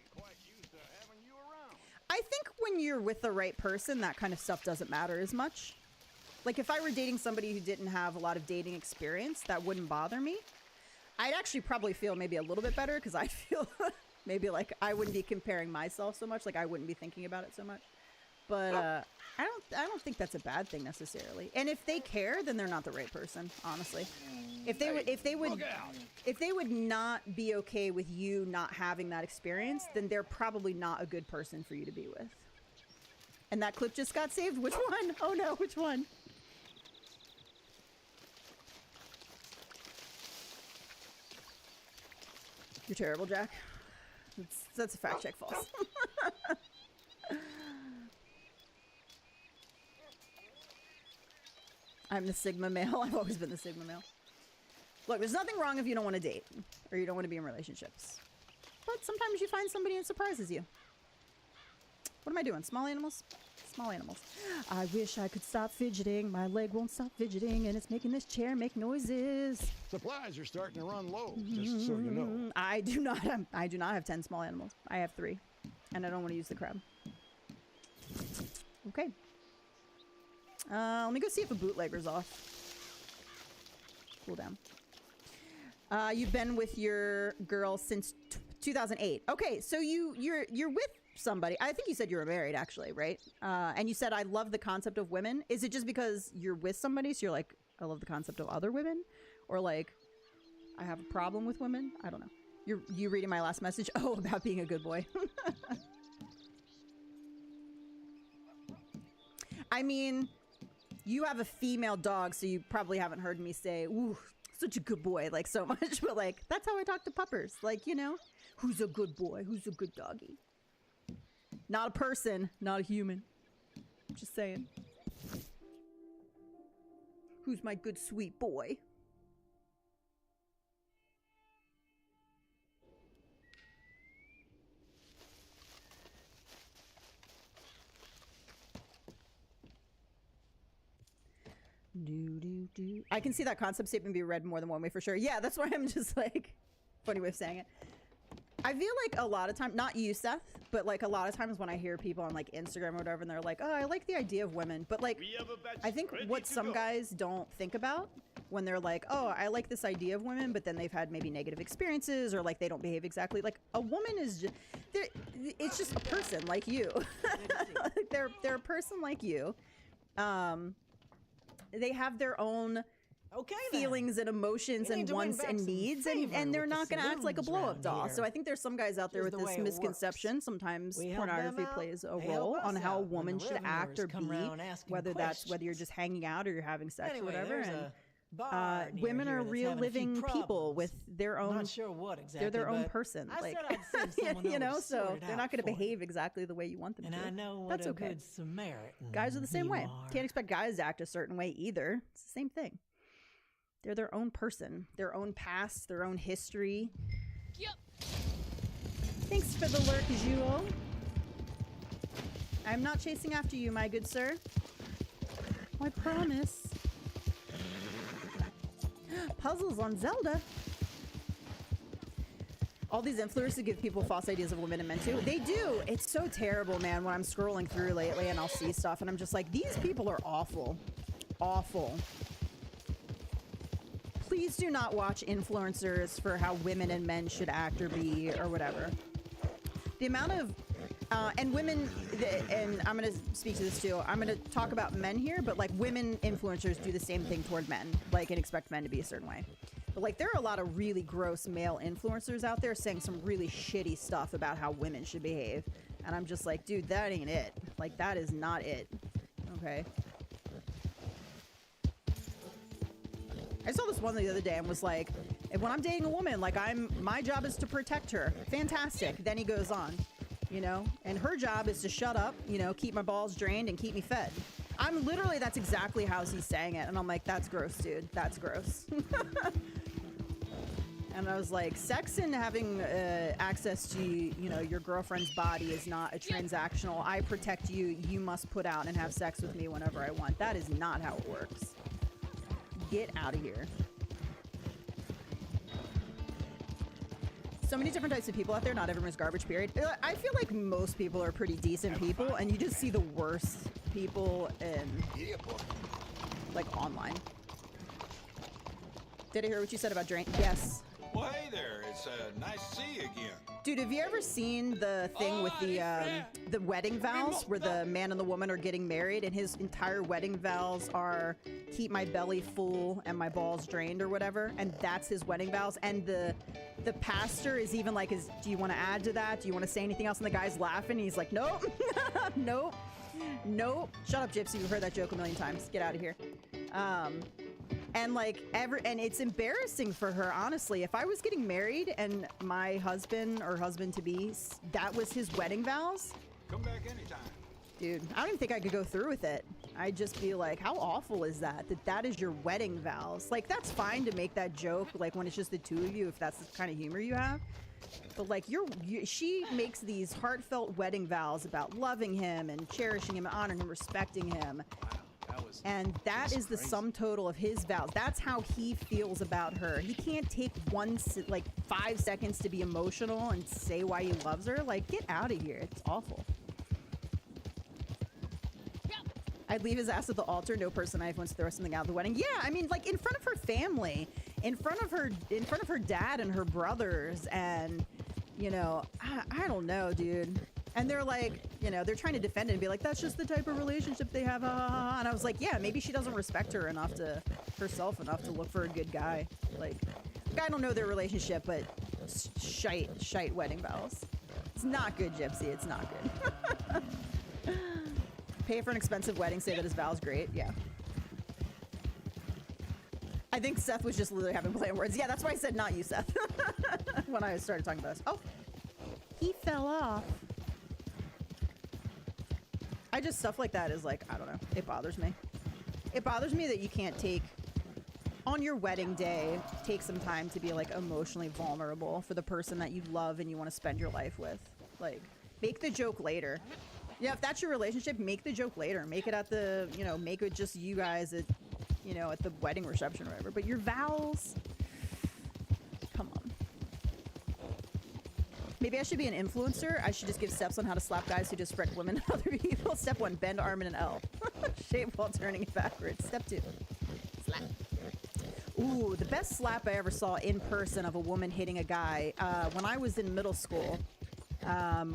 I think when you're with the right person, that kind of stuff doesn't matter as much. Like, if I were dating somebody who didn't have a lot of dating experience, that wouldn't bother me. I'd actually probably feel maybe a little bit better because I'd feel maybe like I wouldn't be comparing myself so much. Like, I wouldn't be thinking about it so much. But I don't think that's a bad thing necessarily. And if they care, then they're not the right person, honestly. If they would not be okay with you not having that experience, then they're probably not a good person for you to be with. And that clip just got saved. Which one? Oh no, which one? You're terrible, Jack. That's a fact check false. I'm the Sigma male. I've always been the Sigma male. Look, there's nothing wrong if you don't want to date or you don't want to be in relationships. But sometimes you find somebody who surprises you. What am I doing? Small animals? Small animals. I wish I could stop fidgeting. My leg won't stop fidgeting, and it's making this chair make noises. Supplies are starting to run low, just so you know. I do not have 10 small animals. I have 3, and I don't want to use the crab. Okay. Let me go see if a bootlegger's off. Cool down. You've been with your girl since 2008. Okay, so you're with somebody. I think you said you were married, actually, right? And you said, I love the concept of women. Is it just because you're with somebody, so you're like, I love the concept of other women? Or like, I have a problem with women? I don't know. You reading my last message? Oh, about being a good boy. I mean, you have a female dog, so you probably haven't heard me say, ooh, such a good boy, like, so much. But, like, that's how I talk to puppers. Like, you know, who's a good boy? Who's a good doggy? Not a person, not a human. Just saying. Who's my good, sweet boy? I can see that concept statement be read more than one way for sure. Yeah, that's why I'm just like, funny way of saying it. I feel like a lot of times, not you, Seth, but like a lot of times when I hear people on like Instagram or whatever, and they're like, oh, I like the idea of women. But like, I think what some guys don't think about when they're like, oh, I like this idea of women, but then they've had maybe negative experiences or like they don't behave exactly. Like a woman is just, it's just a person like you. They're a person like you. They have their own feelings and emotions and wants and needs, and they're not going to act like a blow-up doll. So I think there's some guys out there with this misconception. Sometimes pornography plays a role on how a woman should act or be, whether you're just hanging out or you're having sex or whatever. And bar near women here are that's real having a few living people problems. with their own. Not sure what exactly. They're their own but person. I Like, said I'd send someone you over know, to so sort it they're out not going to for you. behave exactly the way you want them And to. I know what That's a okay. good Samaritan. Guys are the same you way. are. Can't expect guys to act a certain way either. It's the same thing. They're their own person, their own past, their own history. Yep. Thanks for the lurk, Jewel. I'm not chasing after you, my good sir. I promise. Puzzles on Zelda. All these influencers give people false ideas of women and men too. They do. It's so terrible, man, when I'm scrolling through lately and I'll see stuff and I'm just like, these people are awful. Awful. Please do not watch influencers for how women and men should act or be or whatever. The amount of and women, and I'm going to speak to this too. I'm going to talk about men here, but like women influencers do the same thing toward men, like, and expect men to be a certain way. But like, there are a lot of really gross male influencers out there saying some really shitty stuff about how women should behave. And I'm just like, dude, that ain't it. Like, that is not it. Okay. I saw this one the other day and was like, when I'm dating a woman, like my job is to protect her. Fantastic. Then he goes on, you know, and her job is to shut up, you know, keep my balls drained and keep me fed. I'm literally, that's exactly how he's saying it. And I'm like, that's gross, dude. That's gross. And I was like, sex and having access to, you know, your girlfriend's body is not a transactional, I protect you, you must put out and have sex with me whenever I want. That is not how it works. Get out of here. So many different types of people out there. Not everyone's garbage, period. I feel like most people are pretty decent people, and you just see the worst people in, like, online. Did I hear what you said about drink? Yes. Well, hey there. It's nice to see you again. Dude, have you ever seen the thing with the wedding vows where the man and the woman are getting married and his entire wedding vows are keep my belly full and my balls drained or whatever, and that's his wedding vows, and the pastor is even like, do you want to add to that? Do you want to say anything else? And the guy's laughing and he's like, nope. Nope. Nope. Shut up, Gypsy. We've heard that joke a million times. Get out of here. And like and it's embarrassing for her, honestly. If I was getting married and my husband or husband-to-be, that was his wedding vows, Come back anytime. dude, I don't even think I could go through with it. I'd just be like, how awful is that that is your wedding vows? Like, that's fine to make that joke, like, when it's just the two of you, if that's the kind of humor you have. But like, she makes these heartfelt wedding vows about loving him and cherishing him and honoring him, respecting him. And that is the sum total of his vows. That's how he feels about her. He can't take 5 seconds to be emotional and say why he loves her. Like, get out of here. It's awful. I'd leave his ass at the altar. No person I wants to throw something out of the wedding. Yeah, I mean, like, in front of her family, in front of her dad and her brothers, and, you know, I don't know, dude. And they're like, you know, they're trying to defend it and be like, that's just the type of relationship they have. And I was like, yeah, maybe she doesn't respect herself enough to look for a good guy. Like, I don't know their relationship, but shite wedding vows. It's not good, Gypsy. It's not good. Pay for an expensive wedding, say that his vow's great. Yeah. I think Seth was just literally having play on words. Yeah, that's why I said not you, Seth. When I started talking about this. Oh, he fell off. Stuff like that is like, I don't know. It bothers me. It bothers me that you can't on your wedding day, take some time to be like emotionally vulnerable for the person that you love and you want to spend your life with. Like, make the joke later. Yeah, if that's your relationship, make the joke later. Make it at the, you know, make it just you guys at, you know, at the wedding reception or whatever. But your vows, come on. Maybe I should be an influencer. I should just give steps on how to slap guys who disrespect women and other people. Step 1, bend arm in an L. Shape while turning it backwards. Step 2, slap. Ooh, the best slap I ever saw in person of a woman hitting a guy. When I was in middle school,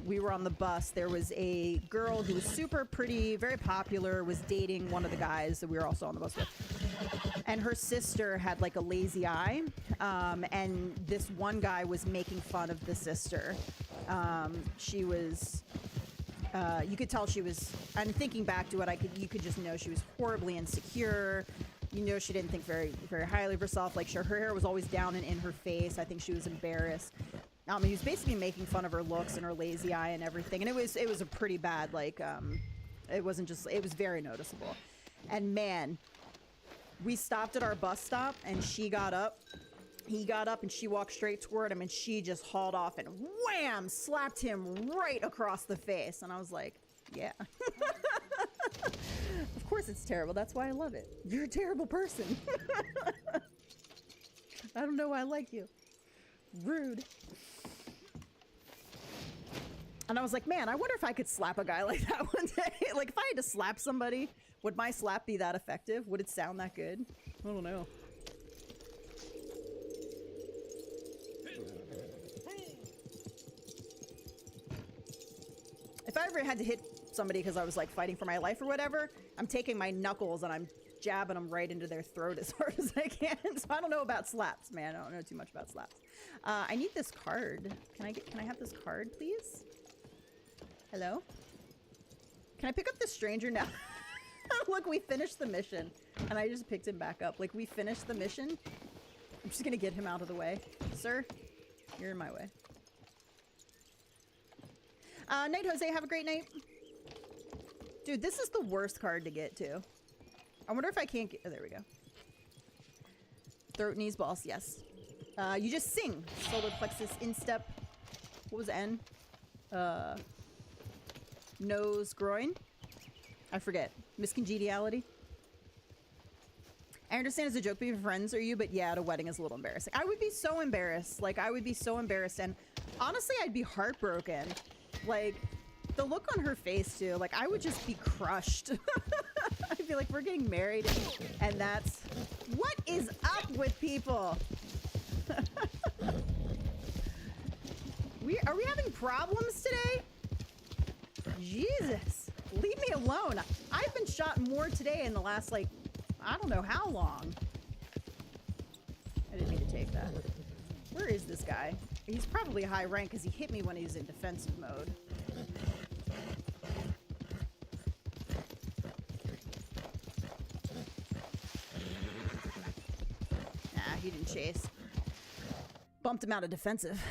we were on the bus. There was a girl who was super pretty, very popular, was dating one of the guys that we were also on the bus with. And her sister had like a lazy eye. And this one guy was making fun of the sister. She was, you could tell she was, and thinking back to it, you could just know she was horribly insecure. You know, she didn't think very highly of herself. Like, sure, her hair was always down and in her face. I think she was embarrassed. He was basically making fun of her looks and her lazy eye and everything. And it was a pretty bad, like, it wasn't just, it was very noticeable. And man, we stopped at our bus stop and she got up. He got up and she walked straight toward him and she just hauled off and wham, slapped him right across the face. And I was like, yeah. Of course it's terrible. That's why I love it. You're a terrible person. I don't know why I like you. Rude. And I was like, man, I wonder if I could slap a guy like that one day. Like, if I had to slap somebody, would my slap be that effective? Would it sound that good? I don't know. If I ever had to hit somebody because I was like fighting for my life or whatever, I'm taking my knuckles and I'm jabbing them right into their throat as hard as I can. So I don't know about slaps, man. I don't know too much about slaps. I need this card. Can I have this card, please? Hello? Can I pick up the stranger now? Look, we finished the mission and I just picked him back up. Like, we finished the mission. I'm just gonna get him out of the way. Sir, you're in my way. Night Jose, have a great night. Dude, this is the worst card to get to. I wonder if I can't get, oh, there we go. Throat, knees, balls, yes. You just sing. Solar plexus, instep. What was N? Nose, groin. I forget. Miscongeniality. I understand it's a joke being friends are you, but yeah, at a wedding is a little embarrassing. I would be so embarrassed. Like, I would be so embarrassed, and honestly, I'd be heartbroken. Like, the look on her face too, like, I would just be crushed. I'd be like, we're getting married, and that's... What is up with people? Are we having problems today? Jesus, leave me alone. I've been shot more today in the last, like, I don't know how long. I didn't mean to take that. Where is this guy? He's probably high rank because he hit me when he was in defensive mode. Nah, he didn't chase. Bumped him out of defensive.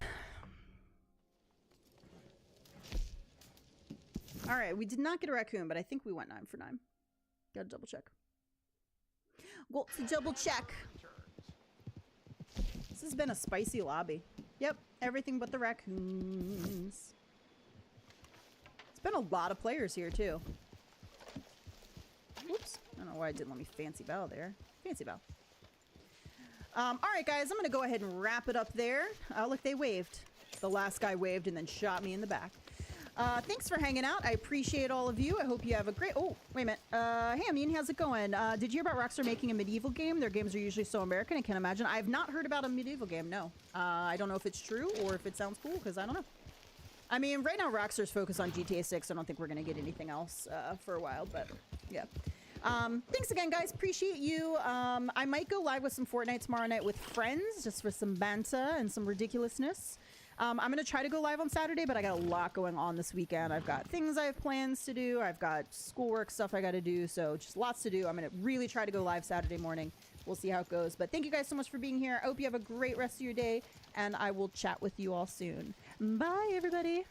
Alright, we did not get a raccoon, but I think we went 9 for 9. Gotta double check. Got to double check. This has been a spicy lobby. Yep, everything but the raccoons. It's been a lot of players here, too. Whoops. I don't know why it didn't let me fancy bow there. Fancy bow. Alright, guys, I'm going to go ahead and wrap it up there. Look, they waved. The last guy waved and then shot me in the back. Thanks for hanging out. I appreciate all of you. I hope you have a great... Oh, wait a minute. Hey, Amin, how's it going? Did you hear about Rockstar making a medieval game? Their games are usually so American, I can't imagine. I have not heard about a medieval game, no. I don't know if it's true or if it sounds cool, because I don't know. I mean, right now Rockstar's focused on GTA 6. I don't think we're going to get anything else for a while, but yeah. Thanks again, guys. Appreciate you. I might go live with some Fortnite tomorrow night with friends, just for some banter and some ridiculousness. I'm going to try to go live on Saturday, but I got a lot going on this weekend. I've got things I have plans to do. I've got schoolwork stuff I got to do, so just lots to do. I'm going to really try to go live Saturday morning. We'll see how it goes. But thank you guys so much for being here. I hope you have a great rest of your day, and I will chat with you all soon. Bye, everybody.